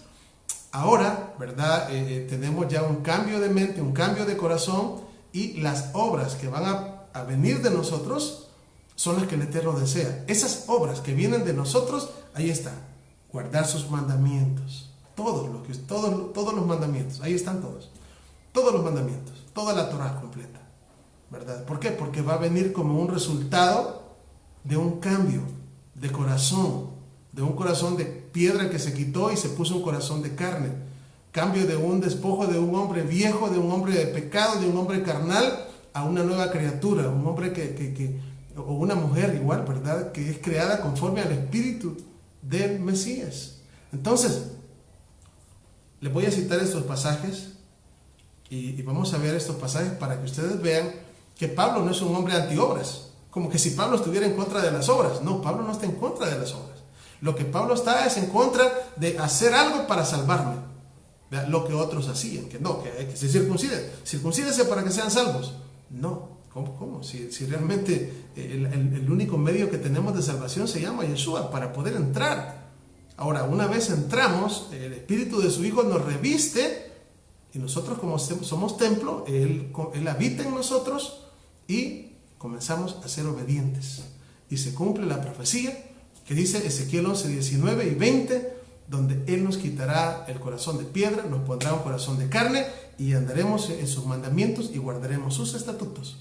ahora, ¿verdad? Tenemos ya un cambio de mente, un cambio de corazón, y las obras que van a venir de nosotros son las que el Eterno desea. Esas obras que vienen de nosotros, ahí están. Guardar sus mandamientos. Todos los mandamientos. Ahí están todos. Todos los mandamientos. Toda la Torah completa. ¿Verdad? ¿Por qué? Porque va a venir como un resultado de un cambio de corazón. De un corazón de piedra que se quitó y se puso un corazón de carne. Cambio de un despojo de un hombre viejo, de un hombre de pecado, de un hombre carnal, a una nueva criatura. Un hombre o una mujer igual, ¿verdad? Que es creada conforme al Espíritu del Mesías. Entonces, les voy a citar estos pasajes y vamos a ver estos pasajes para que ustedes vean que Pablo no es un hombre antiobras, como que si Pablo estuviera en contra de las obras. No, Pablo no está en contra de las obras. Lo que Pablo está es en contra de hacer algo para salvarme. ¿Verdad? Lo que otros hacían, que se circunciden. Circuncídense para que sean salvos. No, ¿cómo? Si realmente el único medio que tenemos de salvación se llama Yeshua, para poder entrar. Ahora, una vez entramos, el Espíritu de su Hijo nos reviste, y nosotros, como somos templo, Él habita en nosotros, y comenzamos a ser obedientes. Y se cumple la profecía que dice Ezequiel 11, 19 y 20, donde Él nos quitará el corazón de piedra, nos pondrá un corazón de carne y andaremos en sus mandamientos y guardaremos sus estatutos.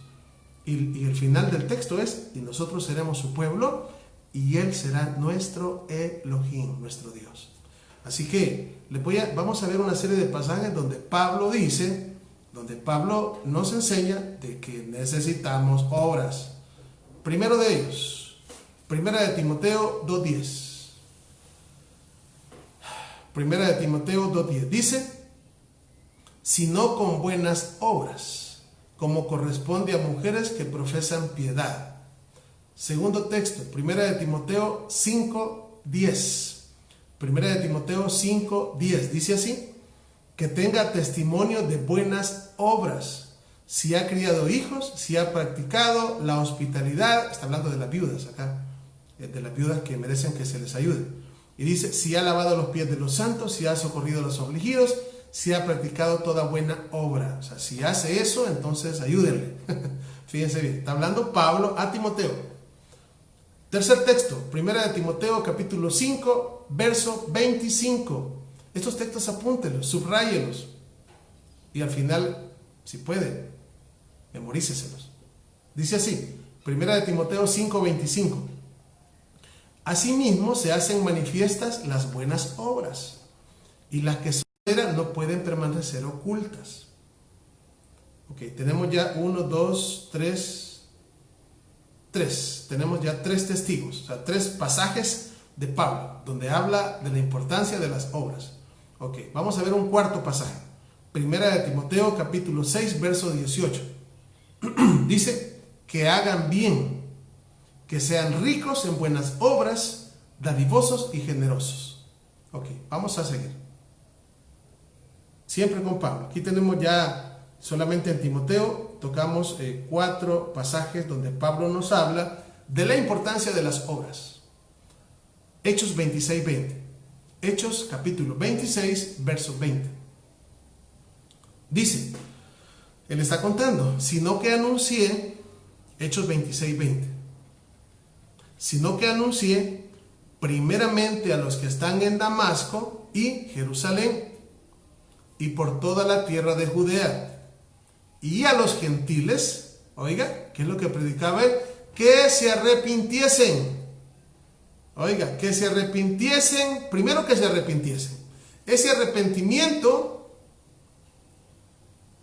Y el final del texto es, y nosotros seremos su pueblo y Él será nuestro Elohim, nuestro Dios. Así que vamos a ver una serie de pasajes donde Pablo nos enseña de que necesitamos obras. Primero de ellos, Primera de Timoteo 2:10. Primera de Timoteo 2:10 dice, sino con buenas obras, como corresponde a mujeres que profesan piedad. Segundo texto, Primera de Timoteo 5:10. Primera de Timoteo 5:10 dice así, que tenga testimonio de buenas obras, si ha criado hijos, si ha practicado la hospitalidad. Está hablando de las viudas acá, de las viudas que merecen que se les ayude. Y dice, si ha lavado los pies de los santos, si ha socorrido a los afligidos, si ha practicado toda buena obra. O sea, si hace eso, entonces ayúdenle. Fíjense bien, está hablando Pablo a Timoteo. Tercer texto, Primera de Timoteo capítulo 5, verso 25. Estos textos apúntelos, subráyelos. Y al final, si puede, memoríceselos. Dice así, Primera de Timoteo 5, 25. Asimismo se hacen manifiestas las buenas obras, y las que son verdaderas no pueden permanecer ocultas. Ok, tenemos ya 1, 2, 3. Tenemos ya 3 testigos, o sea, 3 pasajes de Pablo, donde habla de la importancia de las obras. Ok, vamos a ver un cuarto pasaje. Primera de Timoteo capítulo 6, verso 18. Dice, que hagan bien, que sean ricos en buenas obras, dadivosos y generosos. Ok, vamos a seguir. Siempre con Pablo. Aquí tenemos ya, solamente en Timoteo, tocamos 4 pasajes donde Pablo nos habla de la importancia de las obras. Hechos 26, 20. Hechos capítulo 26, verso 20. Dice, él está contando, sino que anuncié, Hechos 26, 20. Sino que anuncié primeramente a los que están en Damasco y Jerusalén, y por toda la tierra de Judea, y a los gentiles, oiga, ¿qué es lo que predicaba él? Que se arrepintiesen. Oiga, que se arrepintiesen, primero que se arrepintiesen. Ese arrepentimiento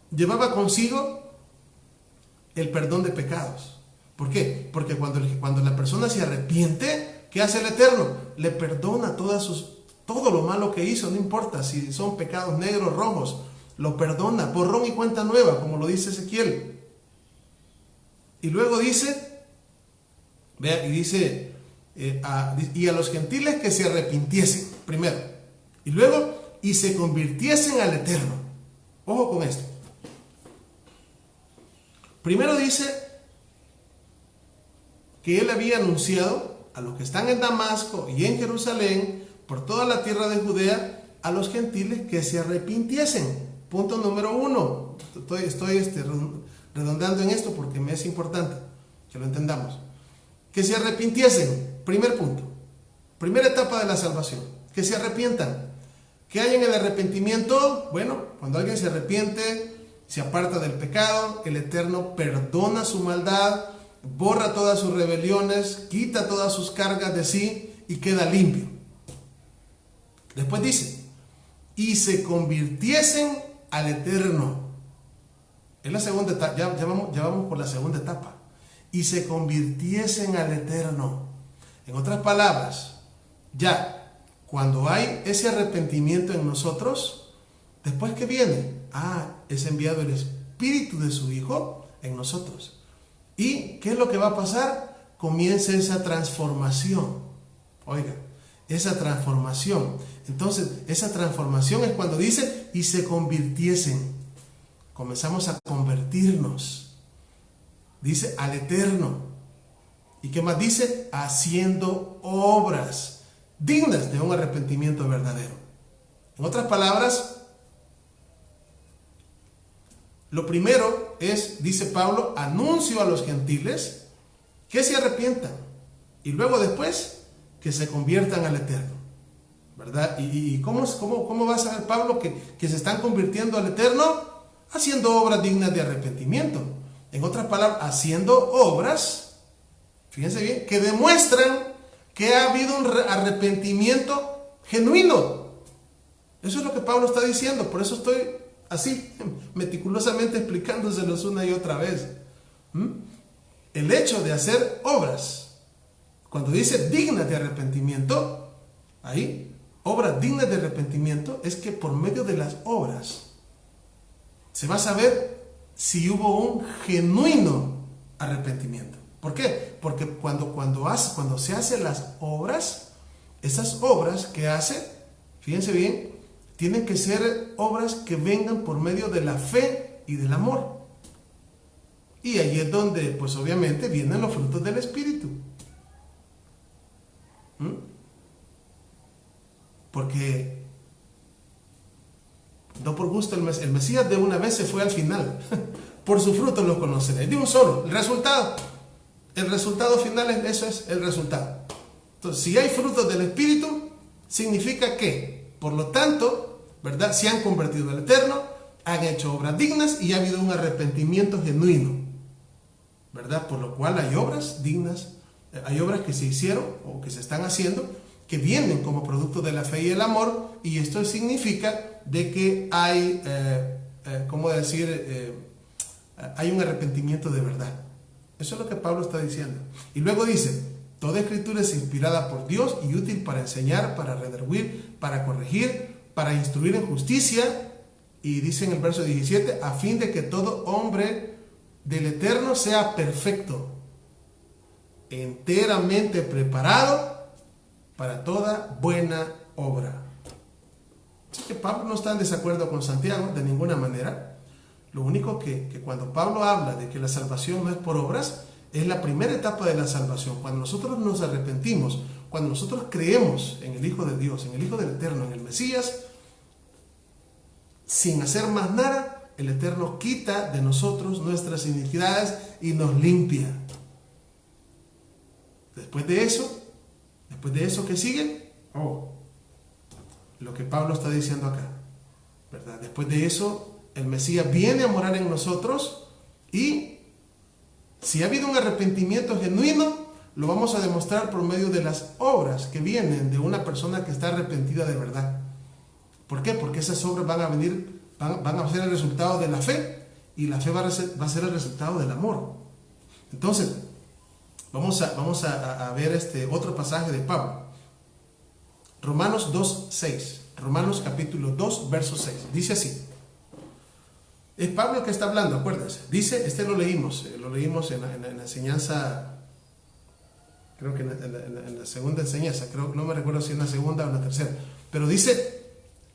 llevaba consigo el perdón de pecados. ¿Por qué? Porque cuando la persona se arrepiente, ¿qué hace el Eterno? Le perdona todo lo malo que hizo, no importa si son pecados negros, rojos, lo perdona, borrón y cuenta nueva, como lo dice Ezequiel. Y luego dice, vea, y dice, y a los gentiles que se arrepintiesen, primero, y luego, y se convirtiesen al Eterno. Ojo con esto. Primero dice que él había anunciado a los que están en Damasco y en Jerusalén, por toda la tierra de Judea, a los gentiles que se arrepintiesen. Punto número 1. Estoy redondeando en esto porque me es importante que lo entendamos. Que se arrepintiesen, primer punto. Primera etapa de la salvación. Que se arrepientan. ¿Qué hay en el arrepentimiento? Bueno, cuando alguien se arrepiente, se aparta del pecado, el Eterno perdona su maldad, borra todas sus rebeliones, quita todas sus cargas de sí y queda limpio. Después dice, y se convirtiesen al Eterno. Es la segunda etapa, ya vamos por la segunda etapa. Y se convirtiesen al Eterno. En otras palabras, ya cuando hay ese arrepentimiento en nosotros, después que viene, es enviado el Espíritu de su Hijo en nosotros. ¿Y qué es lo que va a pasar? Comienza esa transformación. Oiga, esa transformación. Entonces, esa transformación es cuando dice, y se convirtiesen. Comenzamos a convertirnos. Dice, al Eterno. ¿Y qué más dice? Haciendo obras dignas de un arrepentimiento verdadero. En otras palabras, lo primero es, dice Pablo, anuncio a los gentiles que se arrepientan. Y luego después, que se conviertan al Eterno. ¿verdad? ¿Y cómo va a saber Pablo que se están convirtiendo al Eterno? Haciendo obras dignas de arrepentimiento. En otras palabras, haciendo obras, fíjense bien, que demuestran que ha habido un arrepentimiento genuino. Eso es lo que Pablo está diciendo. Por eso estoy así, meticulosamente explicándoselos una y otra vez. El hecho de hacer obras, cuando dice dignas de arrepentimiento, ahí, obras dignas de arrepentimiento, es que por medio de las obras se va a saber si hubo un genuino arrepentimiento. ¿Por qué? Porque cuando se hacen las obras, esas obras que hace, fíjense bien, tienen que ser obras que vengan por medio de la fe y del amor. Y ahí es donde, pues obviamente, vienen los frutos del Espíritu. Porque no por gusto el Mesías de una vez se fue al final. Por su fruto lo conoceréis. De un solo. El resultado final, eso es el resultado. Entonces, si hay frutos del Espíritu, significa que, por lo tanto, ¿verdad? Se han convertido al Eterno, han hecho obras dignas y ha habido un arrepentimiento genuino, ¿verdad? Por lo cual hay obras dignas, hay obras que se hicieron o que se están haciendo, que vienen como producto de la fe y el amor, y esto significa de que hay, hay un arrepentimiento de verdad. Eso es lo que Pablo está diciendo. Y luego dice, toda escritura es inspirada por Dios y útil para enseñar, para redarguir, para corregir, para instruir en justicia. Y dice en el verso 17, a fin de que todo hombre del Eterno sea perfecto, enteramente preparado para toda buena obra. Así que Pablo no está en desacuerdo con Santiago de ninguna manera. Lo único que cuando Pablo habla de que la salvación no es por obras, es la primera etapa de la salvación. Cuando nosotros nos arrepentimos, cuando nosotros creemos en el Hijo de Dios, en el Hijo del Eterno, en el Mesías, sin hacer más nada, el Eterno quita de nosotros nuestras iniquidades y nos limpia. Después de eso que sigue, lo que Pablo está diciendo acá, ¿verdad? Después de eso, el Mesías viene a morar en nosotros y si ha habido un arrepentimiento genuino, lo vamos a demostrar por medio de las obras que vienen de una persona que está arrepentida de verdad. ¿Por qué? Porque esas obras van a ser el resultado de la fe, y la fe va a ser el resultado del amor. Entonces, vamos a ver otro pasaje de Pablo. Romanos 2:6. Romanos capítulo 2, verso 6. Dice así. Es Pablo el que está hablando, acuérdense. Dice, lo leímos en la enseñanza, creo que en la segunda enseñanza, no me recuerdo si en la segunda o en la tercera, pero dice,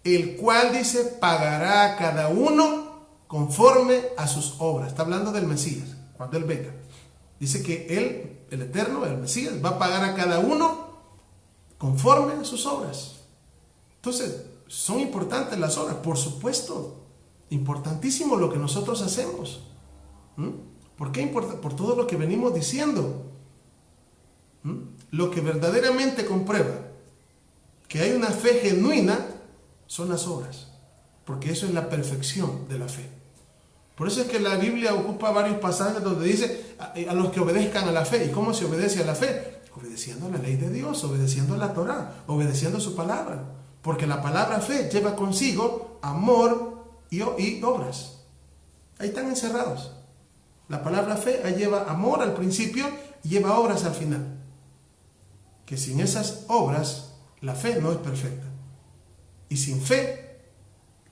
el cual dice, pagará a cada uno conforme a sus obras. Está hablando del Mesías, cuando Él venga. Dice que Él, el Eterno, el Mesías, va a pagar a cada uno conforme a sus obras. Entonces, son importantes las obras, por supuesto. Importantísimo lo que nosotros hacemos. ¿Por qué importa? Por todo lo que venimos diciendo. Lo que verdaderamente comprueba que hay una fe genuina son las obras, porque eso es la perfección de la fe. Por eso es que la Biblia ocupa varios pasajes donde dice a los que obedezcan a la fe. ¿Y cómo se obedece a la fe? Obedeciendo a la ley de Dios, obedeciendo a la Torá, obedeciendo a su palabra. Porque la palabra fe lleva consigo amor y obras. Ahí están encerrados. La palabra fe lleva amor al principio y lleva obras al final. Que sin esas obras, la fe no es perfecta. Y sin fe,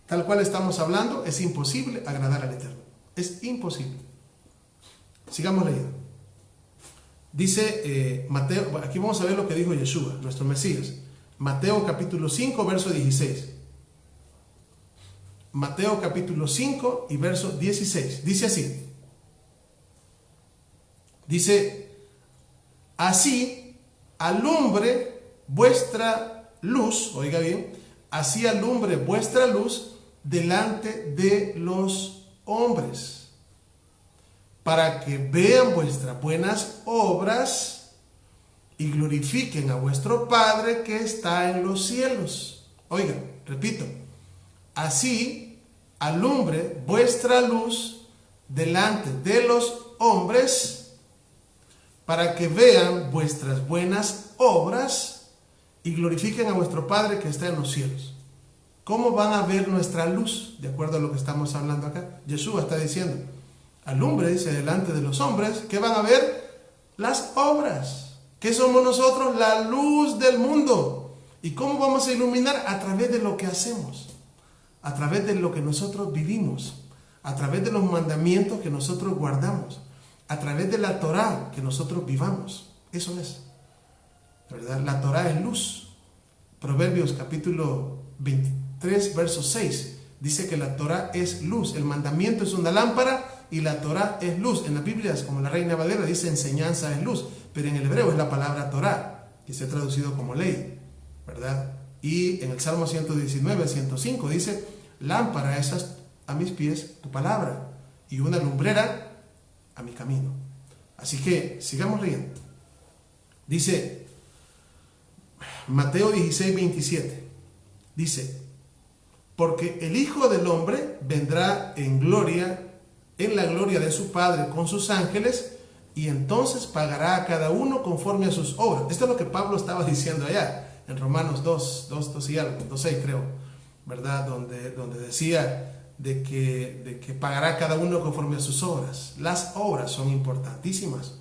tal cual estamos hablando, es imposible agradar al Eterno. Es imposible. Sigamos leyendo. Dice Mateo, aquí vamos a ver lo que dijo Yeshua, nuestro Mesías. Mateo capítulo 5, verso 16. Mateo capítulo 5 y verso 16. Dice así. Dice, así alumbre vuestra luz, oiga bien, así alumbre vuestra luz delante de los hombres, para que vean vuestras buenas obras y glorifiquen a vuestro Padre que está en los cielos. Oiga, repito, así alumbre vuestra luz delante de los hombres, para que vean vuestras buenas obras y glorifiquen a vuestro Padre que está en los cielos. ¿Cómo van a ver nuestra luz? De acuerdo a lo que estamos hablando acá. Yeshua está diciendo, alumbre, dice, delante de los hombres, que van a ver las obras. ¿Qué somos nosotros? La luz del mundo. ¿Y cómo vamos a iluminar? A través de lo que hacemos, a través de lo que nosotros vivimos, a través de los mandamientos que nosotros guardamos, a través de la Torá que nosotros vivamos. Eso es, ¿verdad? La Torá es luz. Proverbios capítulo 23, verso 6, dice que la Torá es luz. El mandamiento es una lámpara y la Torá es luz. En la Biblia, como la Reina Valera, dice enseñanza es luz, pero en el hebreo es la palabra Torá, que se ha traducido como ley, ¿verdad? Y en el Salmo 119, 105 dice, lámpara es a mis pies tu palabra y una lumbrera a mi camino. Así que sigamos leyendo. Dice Mateo 16, 27. Dice, porque el Hijo del Hombre vendrá en la gloria de su Padre con sus ángeles, y entonces pagará a cada uno conforme a sus obras. Esto es lo que Pablo estaba diciendo allá, en Romanos 2 y algo, 2:6 creo, ¿verdad? Donde decía de que pagará cada uno conforme a sus obras. Las obras son importantísimas.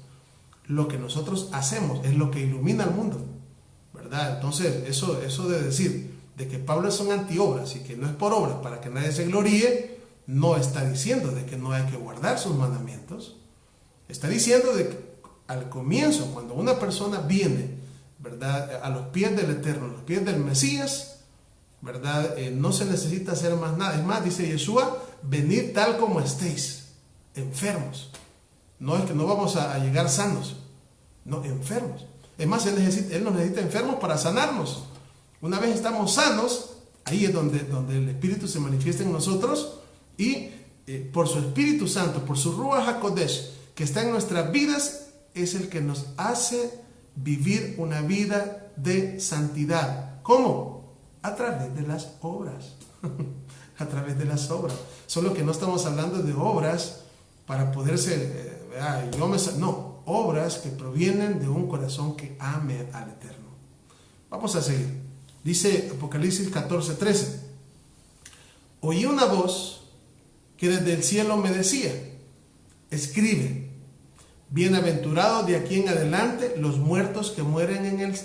Lo que nosotros hacemos es lo que ilumina al mundo, ¿verdad? Entonces, eso de decir de que Pablo es un antiobras y que no es por obras para que nadie se gloríe, no está diciendo de que no hay que guardar sus mandamientos. Está diciendo de que al comienzo, cuando una persona viene, ¿verdad?, a los pies del Eterno, a los pies del Mesías, ¿verdad?, no se necesita hacer más nada. Es más, dice Yeshua, venid tal como estéis, enfermos. No es que no vamos a llegar sanos, no, enfermos. Es más, Él nos necesita enfermos para sanarnos. Una vez estamos sanos, ahí es donde el Espíritu se manifiesta en nosotros, y por su Espíritu Santo, por su Ruach HaKodesh, que está en nuestras vidas, es el que nos hace vivir una vida de santidad. ¿Cómo? A través de las obras. A través de las obras. Solo que no estamos hablando de obras para poderse... no, obras que provienen de un corazón que ame al Eterno. Vamos a seguir. Dice Apocalipsis 14:13. Oí una voz que desde el cielo me decía, escribe, bienaventurados de aquí en adelante los muertos que mueren en el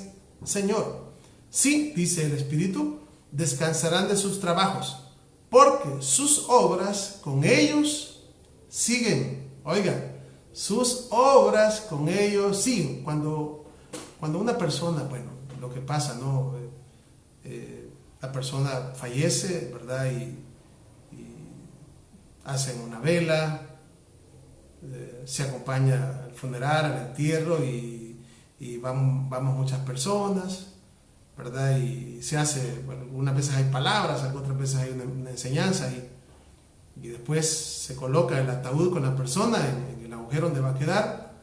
Señor. Sí, dice el Espíritu, descansarán de sus trabajos, porque sus obras con ellos siguen. Oiga, sus obras con ellos siguen. Cuando una persona, bueno, lo que pasa, ¿no? La persona fallece, ¿verdad? Y hacen una vela, se acompaña al funeral, al entierro, y vamos muchas personas, ¿verdad? Y se hace, bueno, algunas veces hay palabras, otras veces hay una enseñanza, y después se coloca el ataúd con la persona en el agujero donde va a quedar.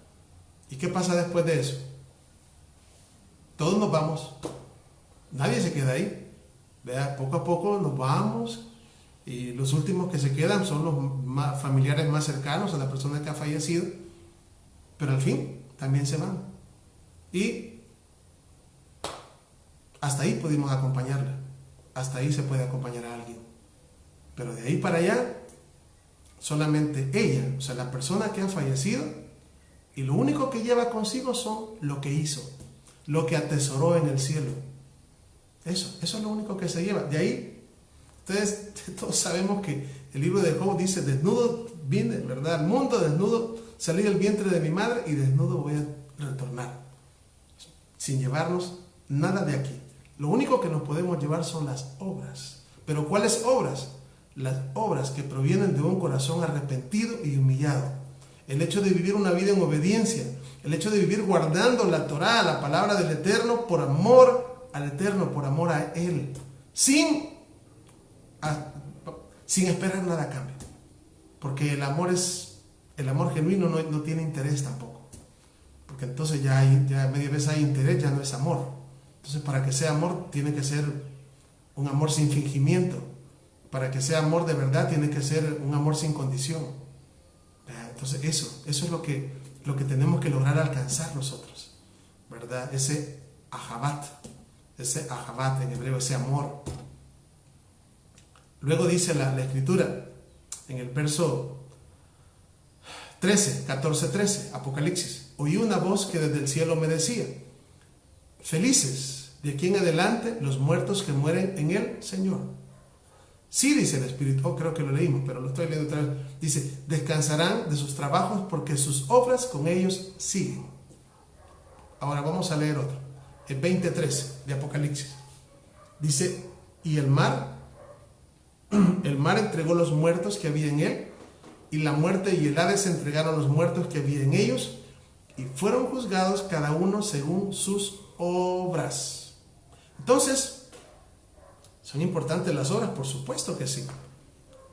¿Y qué pasa después de eso? Todos nos vamos, nadie se queda ahí, ¿verdad? Poco a poco nos vamos, y los últimos que se quedan son los familiares más cercanos a la persona que ha fallecido, pero al fin también se van, y hasta ahí pudimos acompañarla, hasta ahí se puede acompañar a alguien, pero de ahí para allá solamente ella, o sea, la persona que ha fallecido, y lo único que lleva consigo son lo que hizo, lo que atesoró en el cielo. Eso es lo único que se lleva. De ahí, ustedes todos sabemos que el libro de Job dice, desnudo vine, ¿verdad?, al mundo, desnudo salí del vientre de mi madre y desnudo voy a retornar, sin llevarnos nada de aquí. Lo único que nos podemos llevar son las obras. ¿Pero cuáles obras? Las obras que provienen de un corazón arrepentido y humillado. El hecho de vivir una vida en obediencia, el hecho de vivir guardando la Torá, la palabra del Eterno, por amor al Eterno, por amor a Él, sin esperar nada a cambio. Porque el amor genuino no tiene interés tampoco. porque entonces ya media vez hay interés, ya no es amor. Entonces para que sea amor tiene que ser un amor sin fingimiento. Para que sea amor de verdad tiene que ser un amor sin condición. Entonces eso es lo que tenemos que lograr alcanzar nosotros, ¿verdad? Ese ahabat en hebreo, ese amor. Luego dice la escritura en el verso 14:13, Apocalipsis: oí una voz que desde el cielo me decía: felices de aquí en adelante los muertos que mueren en el Señor. Sí, dice el Espíritu, creo que lo leímos, pero lo estoy leyendo otra vez. Dice: descansarán de sus trabajos porque sus obras con ellos siguen. Ahora vamos a leer otro, el 20:13 de Apocalipsis. Dice: y el mar entregó los muertos que había en él, y la muerte y el Hades entregaron los muertos que había en ellos, y fueron juzgados cada uno según sus obras. Entonces, ¿son importantes las obras? Por supuesto que sí,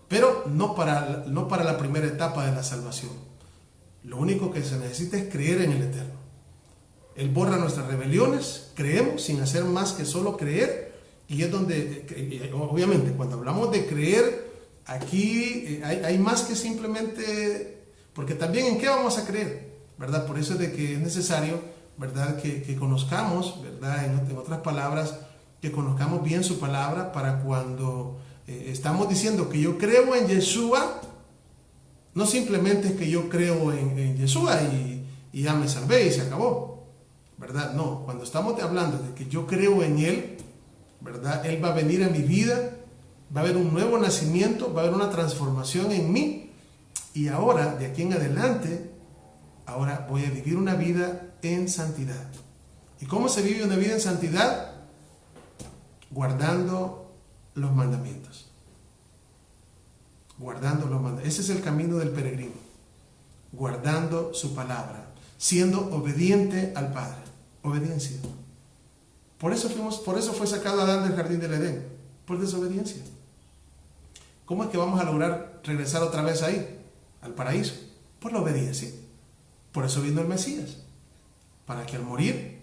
pero no para la primera etapa de la salvación. Lo único que se necesita es creer en el Eterno. Él borra nuestras rebeliones, creemos sin hacer más que solo creer, y es donde, obviamente, cuando hablamos de creer, aquí hay más que simplemente, porque también en qué vamos a creer, ¿verdad? Por eso es de que es necesario, ¿verdad? Que conozcamos, ¿verdad? En otras palabras, que conozcamos bien su palabra, para cuando estamos diciendo que yo creo en Yeshua, no simplemente es que yo creo en Yeshua y ya me salvé y se acabó, ¿verdad? No, cuando estamos hablando de que yo creo en Él, ¿verdad? Él va a venir a mi vida, va a haber un nuevo nacimiento, va a haber una transformación en mí, y ahora, de aquí en adelante, ahora voy a vivir una vida en santidad. ¿Y cómo se vive una vida en santidad? Guardando los mandamientos. Guardando los mandamientos. Ese es el camino del peregrino. Guardando su palabra. Siendo obediente al Padre. Obediencia. Por eso fue sacado Adán del jardín del Edén. Por desobediencia. ¿Cómo es que vamos a lograr regresar otra vez ahí? Al paraíso. Por la obediencia. Por eso vino el Mesías. Para que al morir,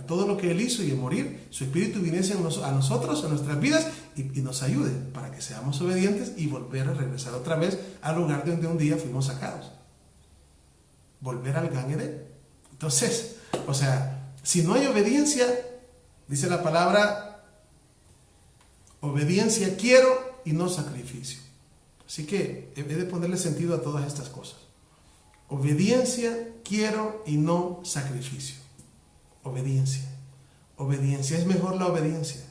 todo lo que Él hizo y al morir, su Espíritu viniese a nosotros, a nuestras vidas, y nos ayude para que seamos obedientes y volver a regresar otra vez al lugar de donde un día fuimos sacados. Volver al Gan Edén. Entonces, o sea, si no hay obediencia, dice la palabra, obediencia quiero y no sacrificio. Así que he de ponerle sentido a todas estas cosas. Obediencia quiero y no sacrificio. Obediencia. Obediencia. Es mejor la obediencia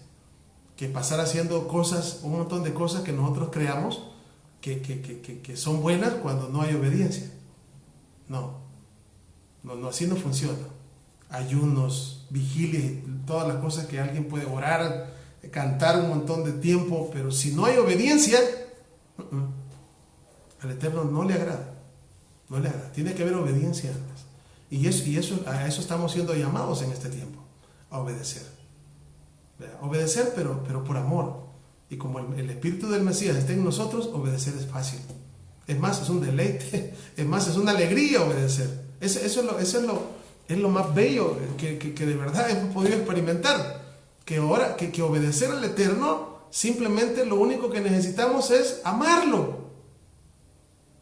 que pasar haciendo cosas, un montón de cosas que nosotros creamos que son buenas cuando no hay obediencia. No, así no funciona. Ayunos, vigilias, todas las cosas que alguien puede orar, cantar un montón de tiempo, pero si no hay obediencia, al Eterno no le agrada. No le agrada. Tiene que haber obediencia antes. Y a eso estamos siendo llamados en este tiempo, a obedecer. Obedecer, pero por amor. Y como el Espíritu del Mesías está en nosotros, obedecer es fácil. Es más, es un deleite. Es más, es una alegría obedecer. Eso es lo más bello que de verdad hemos podido experimentar. Que obedecer al Eterno, simplemente lo único que necesitamos es amarlo.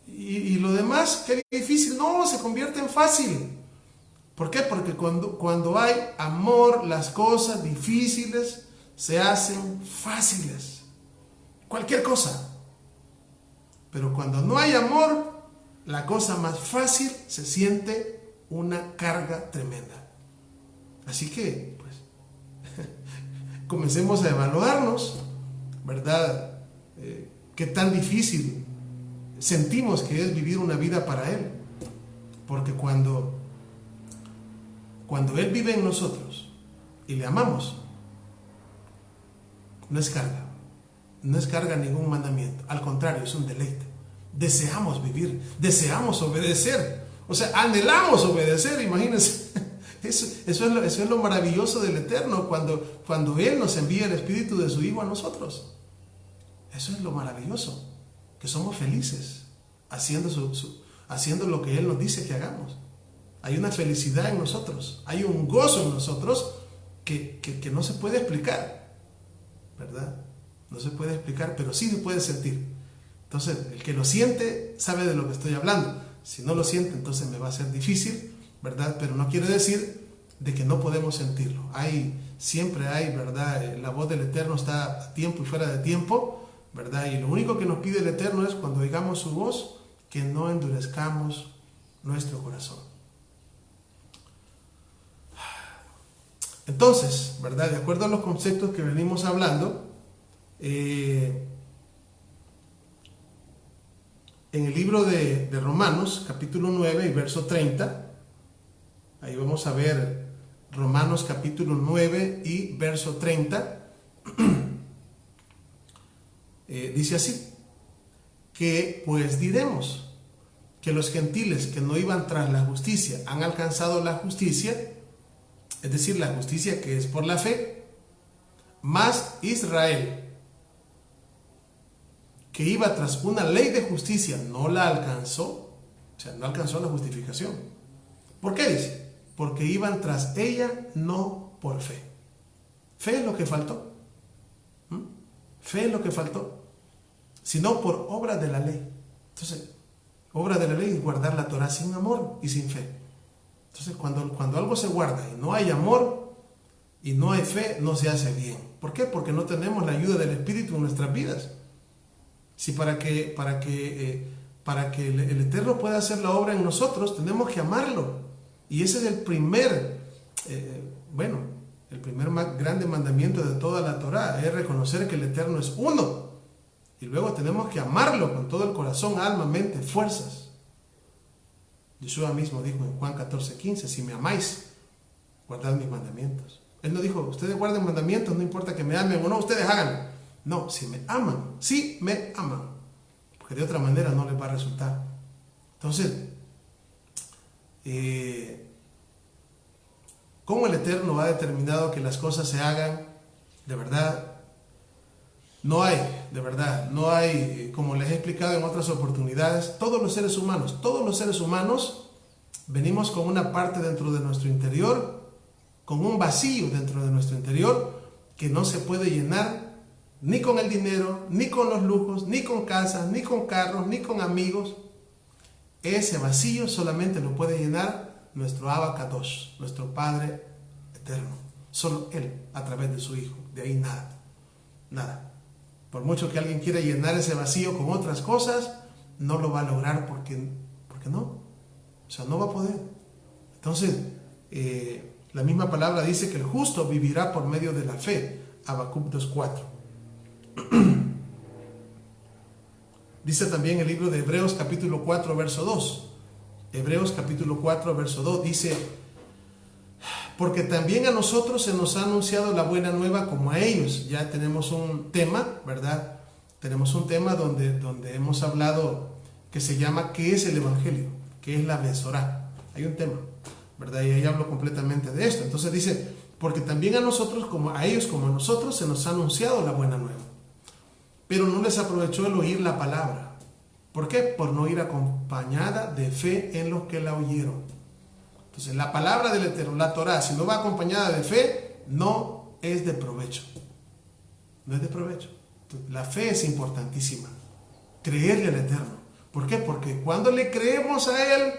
Y lo demás, qué difícil, no, se convierte en fácil. ¿Por qué? Porque cuando hay amor, las cosas difíciles se hacen fáciles. Cualquier cosa. Pero cuando no hay amor, la cosa más fácil se siente una carga tremenda. Así que, pues, comencemos a evaluarnos, ¿verdad? Qué tan difícil sentimos que es vivir una vida para Él. Porque cuando Él vive en nosotros y le amamos, no es carga ningún mandamiento. Al contrario, es un deleite. Deseamos vivir, deseamos obedecer. O sea, anhelamos obedecer, imagínense. Eso es lo maravilloso del Eterno, cuando Él nos envía el Espíritu de su Hijo a nosotros. Eso es lo maravilloso, que somos felices haciendo lo que Él nos dice que hagamos. hay una felicidad en nosotros, hay un gozo en nosotros que no se puede explicar, ¿verdad? No se puede explicar, pero sí se puede sentir. Entonces, el que lo siente sabe de lo que estoy hablando. Si no lo siente, entonces me va a ser difícil, ¿verdad? Pero no quiere decir de que no podemos sentirlo. Siempre hay, ¿verdad? La voz del Eterno está a tiempo y fuera de tiempo, ¿verdad? Y lo único que nos pide el Eterno es, cuando oigamos su voz, que no endurezcamos nuestro corazón. Entonces, ¿verdad? De acuerdo a los conceptos que venimos hablando, en el libro de Romanos, capítulo 9 y verso 30, ahí vamos a ver Romanos capítulo 9 y verso 30, dice así, que pues diremos que los gentiles que no iban tras la justicia han alcanzado la justicia, es decir, la justicia que es por la fe, mas Israel, que iba tras una ley de justicia, no la alcanzó, o sea, no alcanzó la justificación. ¿Por qué dice? Porque iban tras ella no por fe. Fe es lo que faltó. Fe es lo que faltó. Sino por obra de la ley. Entonces, obra de la ley es guardar la Torah sin amor y sin fe. Entonces, cuando algo se guarda y no hay amor y no hay fe, no se hace bien. ¿Por qué? Porque no tenemos la ayuda del Espíritu en nuestras vidas. Si para que el Eterno pueda hacer la obra en nosotros, tenemos que amarlo. Y ese es el primer más grande mandamiento de toda la Torah, es reconocer que el Eterno es uno. Y luego tenemos que amarlo con todo el corazón, alma, mente, fuerzas. Yeshua mismo dijo en Juan 14:15, si me amáis, guardad mis mandamientos. Él no dijo, ustedes guarden mandamientos, no importa que me amen o no, ustedes háganlo. No, si me aman, porque de otra manera no les va a resultar. Entonces, ¿cómo el Eterno ha determinado que las cosas se hagan? De verdad, no hay, como les he explicado en otras oportunidades, todos los seres humanos venimos con una parte dentro de nuestro interior, con un vacío dentro de nuestro interior que no se puede llenar ni con el dinero, ni con los lujos, ni con casas, ni con carros, ni con amigos. Ese vacío solamente lo puede llenar nuestro Abba Kadosh, nuestro Padre Eterno. Solo Él, a través de su Hijo. De ahí nada. Por mucho que alguien quiera llenar ese vacío con otras cosas, no lo va a lograr porque no. O sea, no va a poder. Entonces, la misma palabra dice que el justo vivirá por medio de la fe. Habacuc 2:4. Dice también el libro de Hebreos capítulo 4 verso 2. Hebreos capítulo 4 verso 2 dice, porque también a nosotros se nos ha anunciado la buena nueva como a ellos. Ya tenemos un tema, ¿verdad? Tenemos un tema donde hemos hablado que se llama ¿qué es el Evangelio? ¿Qué es la Besorá? Hay un tema, ¿verdad? Y ahí hablo completamente de esto. Entonces dice, porque también a nosotros, como a ellos, como a nosotros, se nos ha anunciado la buena nueva. Pero no les aprovechó el oír la palabra. ¿Por qué? Por no ir acompañada de fe en los que la oyeron. Entonces, la palabra del Eterno, la Torah, si no va acompañada de fe, no es de provecho. No es de provecho. Entonces, la fe es importantísima. Creerle al Eterno. ¿Por qué? Porque cuando le creemos a Él,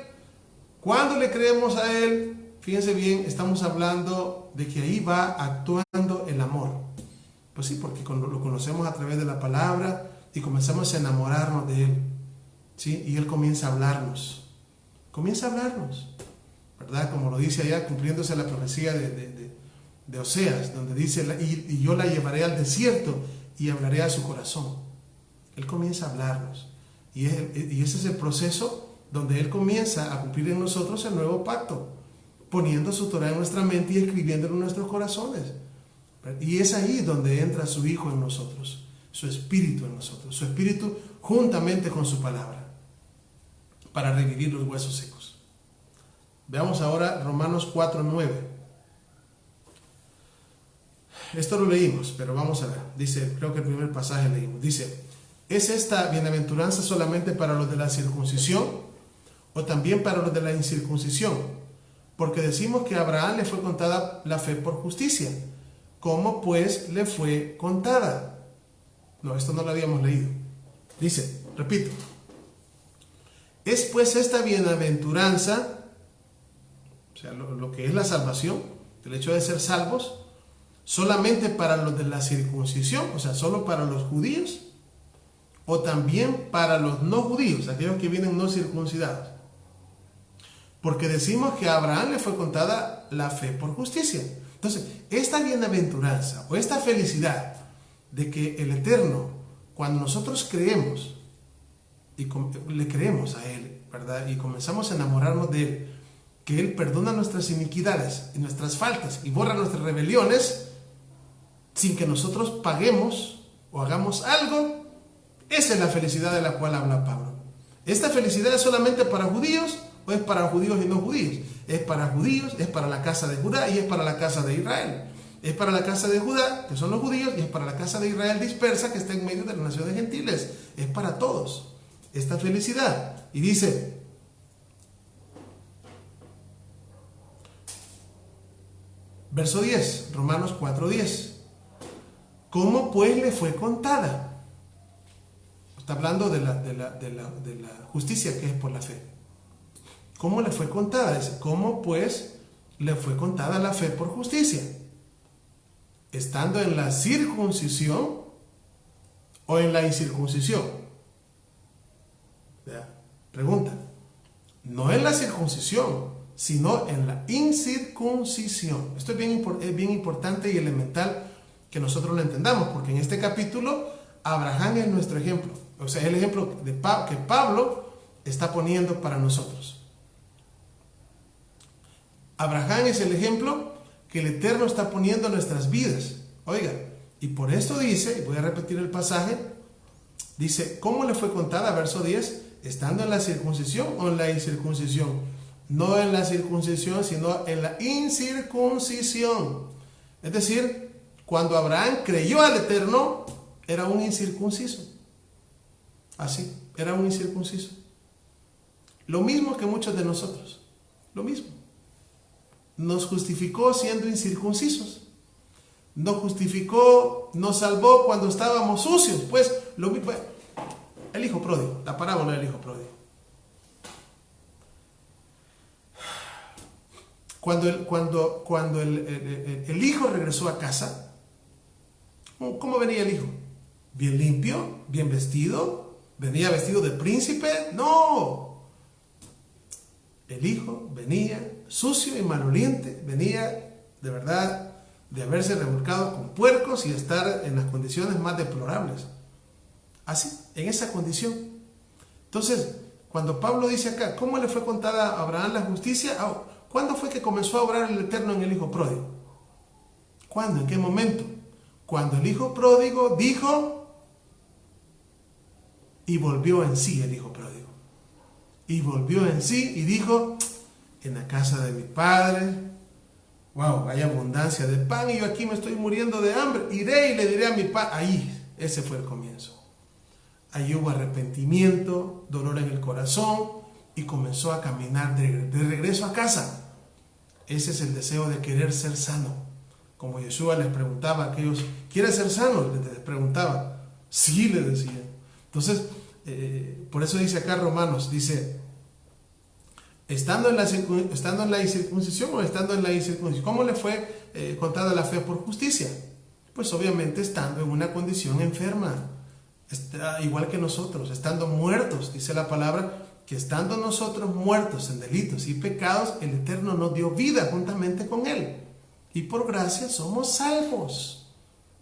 fíjense bien, estamos hablando de que ahí va actuando el amor. Pues sí, porque lo conocemos a través de la palabra y comenzamos a enamorarnos de Él. ¿Sí? Y Él comienza a hablarnos. ¿Verdad? Como lo dice allá, cumpliéndose la profecía de Oseas, donde dice, y yo la llevaré al desierto y hablaré a su corazón. Él comienza a hablarnos. Y ese es el proceso donde Él comienza a cumplir en nosotros el nuevo pacto, poniendo su Torah en nuestra mente y escribiéndolo en nuestros corazones. Y es ahí donde entra su Hijo en nosotros, su Espíritu en nosotros, su Espíritu juntamente con su palabra, para revivir los huesos secos. Veamos ahora Romanos 4:9. Esto lo leímos, pero vamos a ver. Dice, creo que el primer pasaje leímos. Dice, ¿es esta bienaventuranza solamente para los de la circuncisión o también para los de la incircuncisión? porque decimos que a Abraham le fue contada la fe por justicia. ¿Cómo pues le fue contada? No, esto no lo habíamos leído. Dice, repito, es pues esta bienaventuranza, o sea, lo que es la salvación, el hecho de ser salvos, solamente para los de la circuncisión, o sea, solo para los judíos, o también para los no judíos, aquellos que vienen no circuncidados. Porque decimos que a Abraham le fue contada la fe por justicia. Entonces, esta bienaventuranza o esta felicidad de que el Eterno, cuando nosotros creemos y le creemos a Él, ¿verdad? Y comenzamos a enamorarnos de Él, que Él perdona nuestras iniquidades y nuestras faltas y borra nuestras rebeliones sin que nosotros paguemos o hagamos algo, esa es la felicidad de la cual habla Pablo. ¿Esta felicidad es solamente para judíos o es para judíos y no judíos? Es para judíos, es para la casa de Judá y es para la casa de Israel. Es para la casa de Judá, que son los judíos, y es para la casa de Israel dispersa, que está en medio de las naciones gentiles. Es para todos esta felicidad. Y dice, verso 10, Romanos 4:10. ¿Cómo pues le fue contada? Está hablando de la justicia que es por la fe. ¿Cómo le fue contada? Dice, ¿cómo pues le fue contada la fe por justicia? ¿Estando en la circuncisión o en la incircuncisión? Pregunta. No en la circuncisión, sino en la incircuncisión. Esto es bien importante y elemental que nosotros lo entendamos, porque en este capítulo Abraham es nuestro ejemplo. O sea, es el ejemplo que Pablo está poniendo para nosotros. Abraham es el ejemplo que el Eterno está poniendo en nuestras vidas. Oiga, y por esto dice, y voy a repetir el pasaje, dice, ¿cómo le fue contada? Verso 10, estando en la circuncisión o en la incircuncisión. No en la circuncisión, sino en la incircuncisión. Es decir, cuando Abraham creyó al Eterno, era un incircunciso. Así, era un incircunciso. Lo mismo que muchos de nosotros. Lo mismo. Nos justificó siendo incircuncisos. Nos justificó, nos salvó cuando estábamos sucios. Pues, lo mismo. El hijo pródigo, la parábola del hijo pródigo. Cuando el hijo regresó a casa, ¿cómo venía el hijo? ¿Bien limpio? ¿Bien vestido? ¿Venía vestido de príncipe? No. El hijo venía sucio y maloliente, venía de verdad de haberse revolcado con puercos y estar en las condiciones más deplorables. Así, en esa condición. Entonces, cuando Pablo dice acá, ¿cómo le fue contada a Abraham la justicia? ¿Cuándo fue que comenzó a obrar el Eterno en el hijo pródigo? ¿Cuándo? ¿En qué momento? Cuando el hijo pródigo dijo y volvió en sí el hijo pródigo. Y volvió en sí y dijo, en la casa de mi padre, wow, hay abundancia de pan y yo aquí me estoy muriendo de hambre. Iré y le diré a mi padre. Ahí, ese fue el comienzo. Ahí hubo arrepentimiento, dolor en el corazón y comenzó a caminar de regreso a casa. Ese es el deseo de querer ser sano. Como Yeshua les preguntaba a aquellos, ¿quieres ser sano? Les preguntaba. Sí, le decían. Entonces, por eso dice acá Romanos, dice, estando en la incircuncisión o estando en la incircuncisión, ¿cómo le fue contada la fe por justicia? Pues obviamente estando en una condición enferma, igual que nosotros, estando muertos, dice la palabra, que estando nosotros muertos en delitos y pecados, el Eterno nos dio vida juntamente con Él. Y por gracia somos salvos.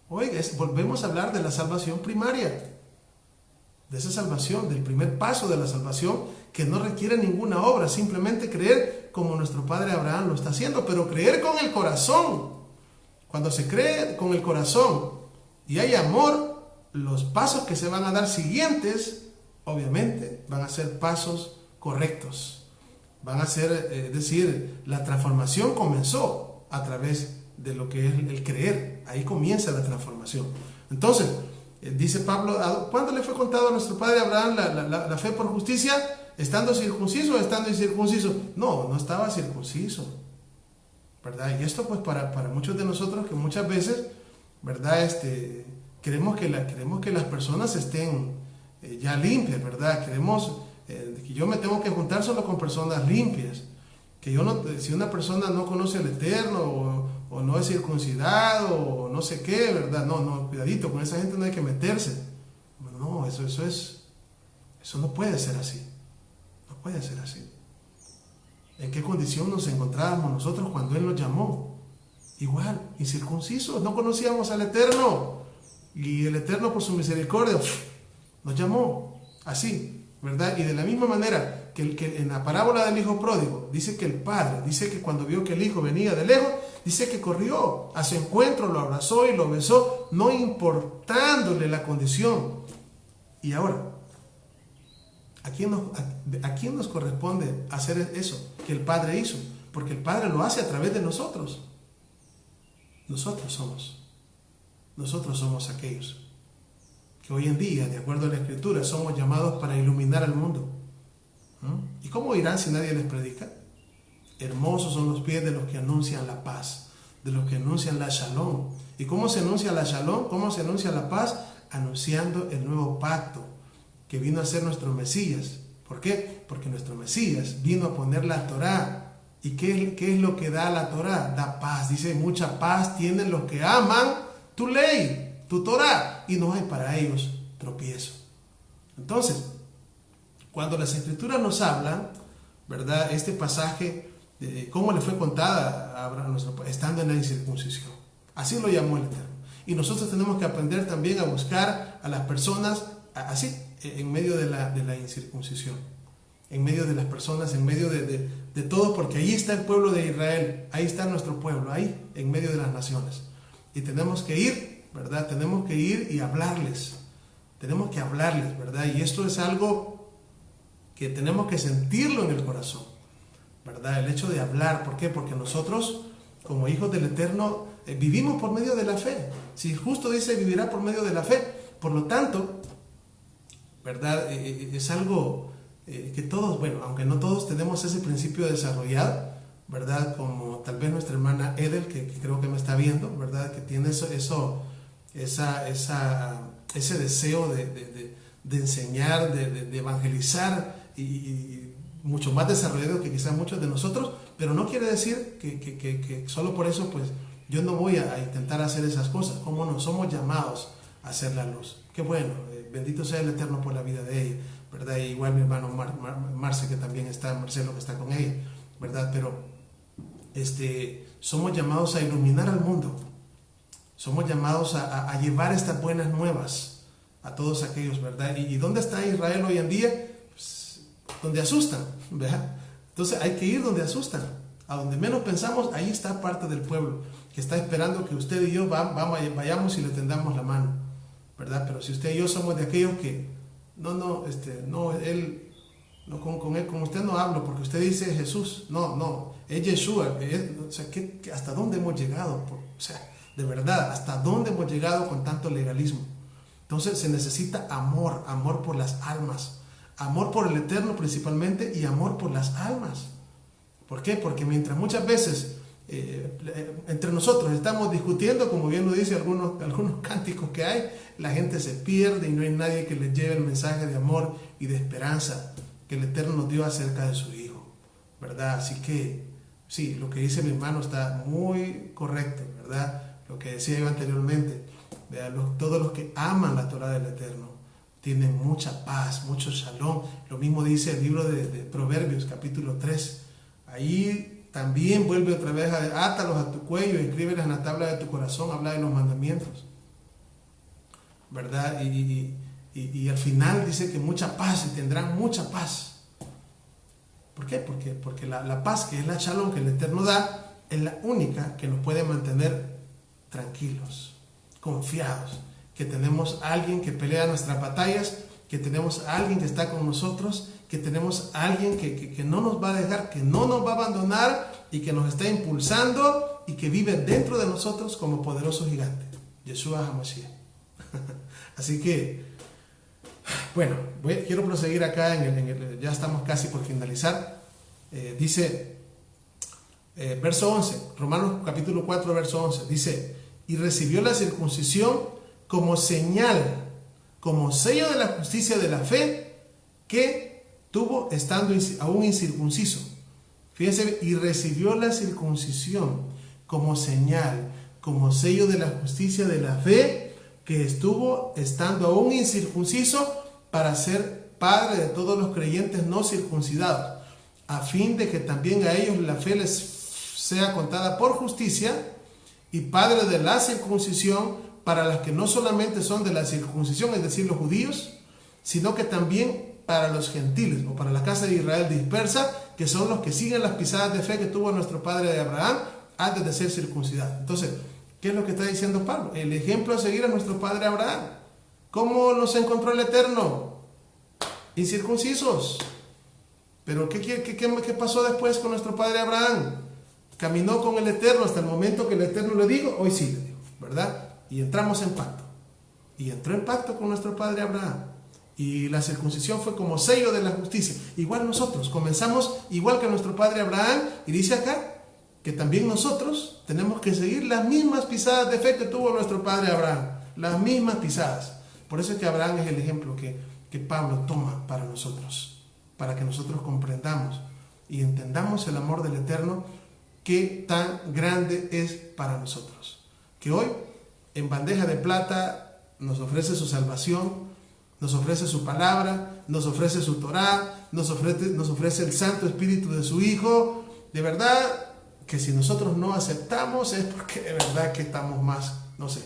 Oiga, volvemos a hablar de la salvación primaria. De esa salvación, del primer paso de la salvación, que no requiere ninguna obra, simplemente creer como nuestro padre Abraham lo está haciendo, pero creer con el corazón. Cuando se cree con el corazón y hay amor, los pasos que se van a dar siguientes, obviamente, van a ser pasos correctos. Van a ser, es decir, la transformación comenzó a través de lo que es el creer. Ahí comienza la transformación. Entonces, dice Pablo, ¿cuándo le fue contado a nuestro padre Abraham la fe por justicia? ¿Estando circunciso o estando incircunciso? No, no estaba circunciso. ¿verdad? Y esto pues para muchos de nosotros que muchas veces, ¿verdad? Queremos que las personas estén ya limpias, ¿verdad? Queremos que yo me tengo que juntar solo con personas limpias. Que yo no, si una persona no conoce al Eterno o no es circuncidado o no sé qué, ¿verdad? No, cuidadito, con esa gente no hay que meterse. Bueno, no, eso no puede ser así. No puede ser así. ¿En qué condición nos encontrábamos nosotros cuando Él nos llamó? Igual, incircuncisos, no conocíamos al Eterno. Y el Eterno por su misericordia nos llamó así, ¿verdad? Y de la misma manera que en la parábola del hijo pródigo, dice que el padre, dice que cuando vio que el hijo venía de lejos, dice que corrió a su encuentro, lo abrazó y lo besó, no importándole la condición. Y ahora, ¿a quién nos corresponde hacer eso que el Padre hizo? Porque el Padre lo hace a través de nosotros. Nosotros somos aquellos que hoy en día, de acuerdo a la Escritura, somos llamados para iluminar al mundo. ¿Y cómo irán si nadie les predica? Hermosos son los pies de los que anuncian la paz, de los que anuncian la shalom. ¿Y cómo se anuncia la shalom? ¿Cómo se anuncia la paz? Anunciando el nuevo pacto que vino a ser nuestro Mesías. ¿Por qué? Porque nuestro Mesías vino a poner la Torá. ¿Y qué es lo que da la Torá? Da paz. Dice, mucha paz tienen los que aman tu ley, tu Torá, y no hay para ellos tropiezo. Entonces, cuando las Escrituras nos hablan, ¿verdad? Este pasaje de cómo le fue contada a Abraham, estando en la incircuncisión. Así lo llamó el Eterno. Y nosotros tenemos que aprender también a buscar a las personas así, en medio de la incircuncisión, en medio de las personas, en medio de todo, porque ahí está el pueblo de Israel, ahí está nuestro pueblo, ahí, en medio de las naciones. Y tenemos que ir, ¿verdad? Tenemos que ir y hablarles, ¿verdad? Y esto es algo que tenemos que sentirlo en el corazón, ¿verdad? El hecho de hablar, ¿por qué? Porque nosotros, como hijos del Eterno, vivimos por medio de la fe. Si justo dice, vivirá por medio de la fe. Por lo tanto, ¿verdad? Es algo que todos, bueno, aunque no todos tenemos ese principio desarrollado, ¿verdad? Como tal vez nuestra hermana Edel, que creo que me está viendo, ¿verdad? Que tiene ese deseo de enseñar, de evangelizar y mucho más desarrollado que quizás muchos de nosotros, pero no quiere decir que solo por eso pues yo no voy a intentar hacer esas cosas. Como no somos llamados a hacer la luz. Qué bueno, bendito sea el Eterno por la vida de ella, ¿verdad? Y igual mi hermano Marce, que también está, Marcelo, que está con ella, ¿verdad? Pero somos llamados a iluminar al mundo, somos llamados a llevar estas buenas nuevas a todos aquellos, ¿verdad? ¿Y dónde está Israel hoy en día? Pues, donde asustan, ¿verdad? Entonces hay que ir donde asustan, a donde menos pensamos, ahí está parte del pueblo que está esperando que usted y yo vayamos y le tendamos la mano, ¿verdad? Pero si usted y yo somos de aquellos que con usted no hablo porque usted dice Jesús, no, es Yeshua, o sea, ¿hasta dónde hemos llegado? O sea, de verdad, ¿hasta dónde hemos llegado con tanto legalismo? Entonces se necesita amor por las almas, amor por el Eterno principalmente y amor por las almas. ¿Por qué? Porque mientras muchas veces entre nosotros estamos discutiendo, como bien lo dice algunos cánticos que hay, la gente se pierde y no hay nadie que les lleve el mensaje de amor y de esperanza que el Eterno nos dio acerca de su Hijo, ¿verdad? Así que sí, lo que dice mi hermano está muy correcto, ¿verdad? Lo que decía yo anteriormente, todos los que aman la Torah del Eterno tienen mucha paz, mucho shalom. Lo mismo dice el libro de Proverbios, capítulo 3. Ahí también vuelve otra vez a átalos a tu cuello, escríbeles en la tabla de tu corazón, habla de los mandamientos, ¿verdad? Y al final dice que mucha paz, y tendrán mucha paz. ¿Por qué? Porque la paz, que es la shalom que el Eterno da, es la única que nos puede mantener tranquilos, confiados, que tenemos a alguien que pelea nuestras batallas, que tenemos a alguien que está con nosotros, que tenemos a alguien que no nos va a dejar, que no nos va a abandonar y que nos está impulsando y que vive dentro de nosotros como poderoso gigante, Yeshua HaMashiach. Así que, bueno, quiero proseguir acá, ya estamos casi por finalizar. Dice Verso 11, Romanos capítulo 4, verso 11, dice, y recibió la circuncisión como señal, como sello de la justicia de la fe que tuvo estando aún incircunciso. Fíjense, y recibió la circuncisión como señal, como sello de la justicia de la fe que estuvo estando aún incircunciso, para ser padre de todos los creyentes no circuncidados, a fin de que también a ellos la fe les sea contada por justicia, y padre de la circuncisión para las que no solamente son de la circuncisión, es decir, los judíos, sino que también para los gentiles, o para la casa de Israel dispersa, que son los que siguen las pisadas de fe que tuvo nuestro padre de Abraham antes de ser circuncidado. Entonces, ¿qué es lo que está diciendo Pablo? El ejemplo a seguir a nuestro padre Abraham. ¿Cómo nos encontró el Eterno? Incircuncisos. Pero ¿qué pasó después con nuestro padre Abraham? Caminó con el Eterno hasta el momento que el Eterno le dijo, hoy sí, le dijo, ¿verdad? Y entramos en pacto. Y entró en pacto con nuestro padre Abraham. Y la circuncisión fue como sello de la justicia. Igual nosotros comenzamos igual que nuestro padre Abraham. Y dice acá que también nosotros tenemos que seguir las mismas pisadas de fe que tuvo nuestro padre Abraham. Las mismas pisadas. Por eso es que Abraham es el ejemplo que Pablo toma para nosotros. Para que nosotros comprendamos y entendamos el amor del Eterno, que tan grande es para nosotros. Que hoy en bandeja de plata nos ofrece su salvación, nos ofrece su palabra, nos ofrece su Torá, nos ofrece el Santo Espíritu de su Hijo. De verdad que si nosotros no aceptamos es porque de verdad que estamos más, no sé.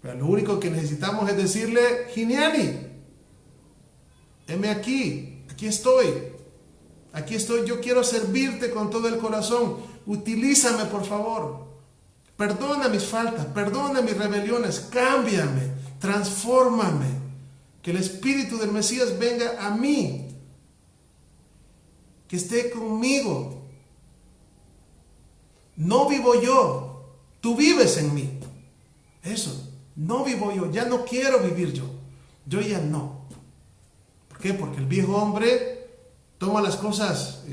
Pero lo único que necesitamos es decirle, Giniani, heme aquí estoy, yo quiero servirte con todo el corazón, utilízame por favor, perdona mis faltas, perdona mis rebeliones, cámbiame, transfórmame, que el Espíritu del Mesías venga a mí, que esté conmigo. No vivo yo, tú vives en mí. Eso, no vivo yo, ya no quiero vivir yo ya no. ¿Por qué? Porque el viejo hombre toma las cosas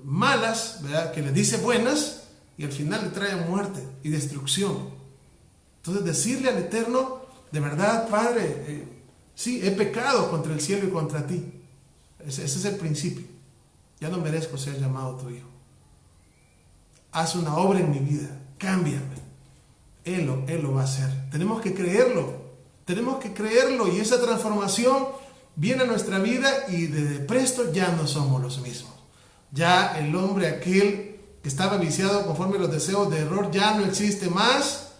malas, ¿verdad?, que le dice buenas, y al final le trae muerte y destrucción. Entonces decirle al Eterno, de verdad, Padre, sí, he pecado contra el cielo y contra ti. Ese es el principio. Ya no merezco ser llamado tu hijo. Haz una obra en mi vida, cámbiame. Él lo va a hacer. Tenemos que creerlo, y esa transformación viene a nuestra vida, y desde presto ya no somos los mismos. Ya el hombre aquel que estaba viciado conforme a los deseos de error ya no existe más,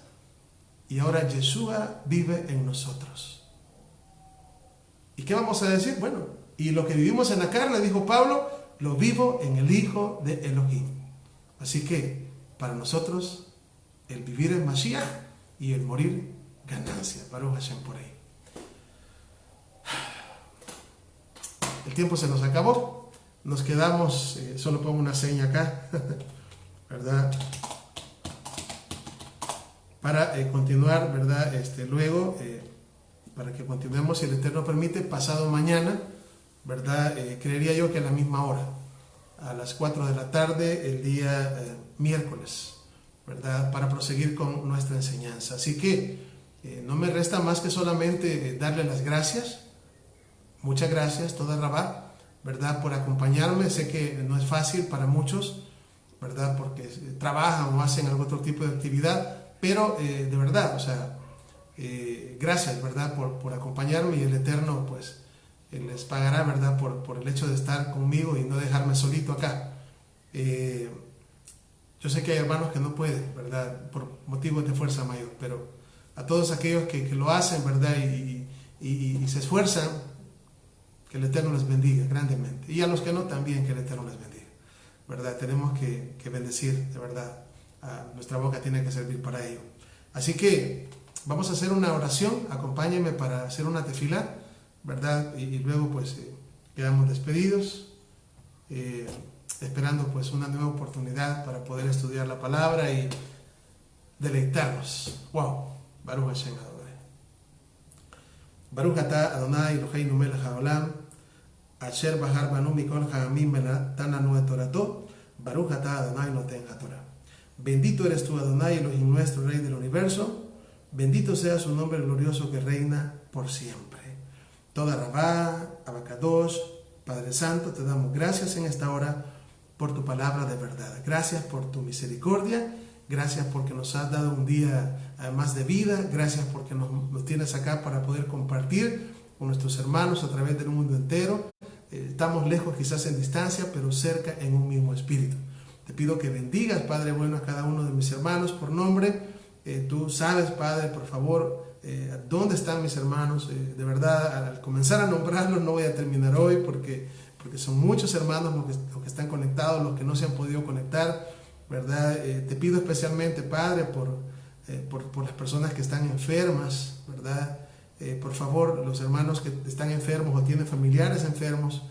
y ahora Yeshua vive en nosotros. ¿Y qué vamos a decir? Bueno, y lo que vivimos en la carne, dijo Pablo, lo vivo en el Hijo de Elohim. Así que para nosotros el vivir es Mashiach y el morir ganancia. Baruch Hashem por ahí. El tiempo se nos acabó. Nos quedamos, solo pongo una seña acá, ¿verdad? Para continuar, ¿verdad? Luego, para que continuemos, si el Eterno permite, pasado mañana, ¿verdad? Creería yo que a la misma hora, a las 4 de la tarde, el día miércoles, ¿verdad? Para proseguir con nuestra enseñanza. Así que no me resta más que solamente darle las gracias. Muchas gracias, toda Rabá, ¿verdad?, por acompañarme. Sé que no es fácil para muchos, ¿verdad?, porque trabajan o hacen algún otro tipo de actividad, pero de verdad, o sea, gracias, ¿verdad?, por acompañarme, y el Eterno, pues, les pagará, ¿verdad?, por el hecho de estar conmigo y no dejarme solito acá. Yo sé que hay hermanos que no pueden, ¿verdad?, por motivos de fuerza mayor, pero a todos aquellos que lo hacen, ¿verdad?, y se esfuerzan, que el Eterno les bendiga grandemente. Y a los que no, también que el Eterno les bendiga, ¿verdad? Tenemos que bendecir, de verdad. Nuestra boca tiene que servir para ello. Así que vamos a hacer una oración. Acompáñenme para hacer una tefilá, ¿verdad? Y luego pues quedamos despedidos, esperando pues una nueva oportunidad para poder estudiar la palabra y deleitarnos. Wow. Baruch Hashem Adonai. Baruch atah Adonai Eloheinu melech haolam, asher bahar banu mikol ha'amim venatan lanu et torato, Baruch atah Adonai noten haTorah. Bendito eres tú, Adonai Elohim nuestro, Rey del universo. Bendito sea su nombre glorioso que reina por siempre. Toda Rabá, Abacadosh, Padre Santo, te damos gracias en esta hora por tu palabra de verdad. Gracias por tu misericordia. Gracias porque nos has dado un día más de vida. Gracias porque nos tienes acá para poder compartir con nuestros hermanos a través del mundo entero. Estamos lejos quizás en distancia, pero cerca en un mismo espíritu. Te pido que bendigas, Padre bueno, a cada uno de mis hermanos por nombre. Tú sabes, Padre, por favor, dónde están mis hermanos. De verdad, al comenzar a nombrarlos no voy a terminar hoy porque son muchos hermanos los que están conectados, los que no se han podido conectar, ¿verdad? Te pido especialmente, Padre, por las personas que están enfermas, ¿verdad? Por favor, los hermanos que están enfermos o tienen familiares enfermos,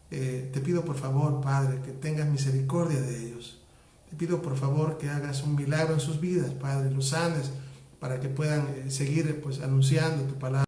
te pido por favor, Padre, que tengas misericordia de ellos. Te pido por favor que hagas un milagro en sus vidas, Padre, los sanes para que puedan seguir pues anunciando tu palabra.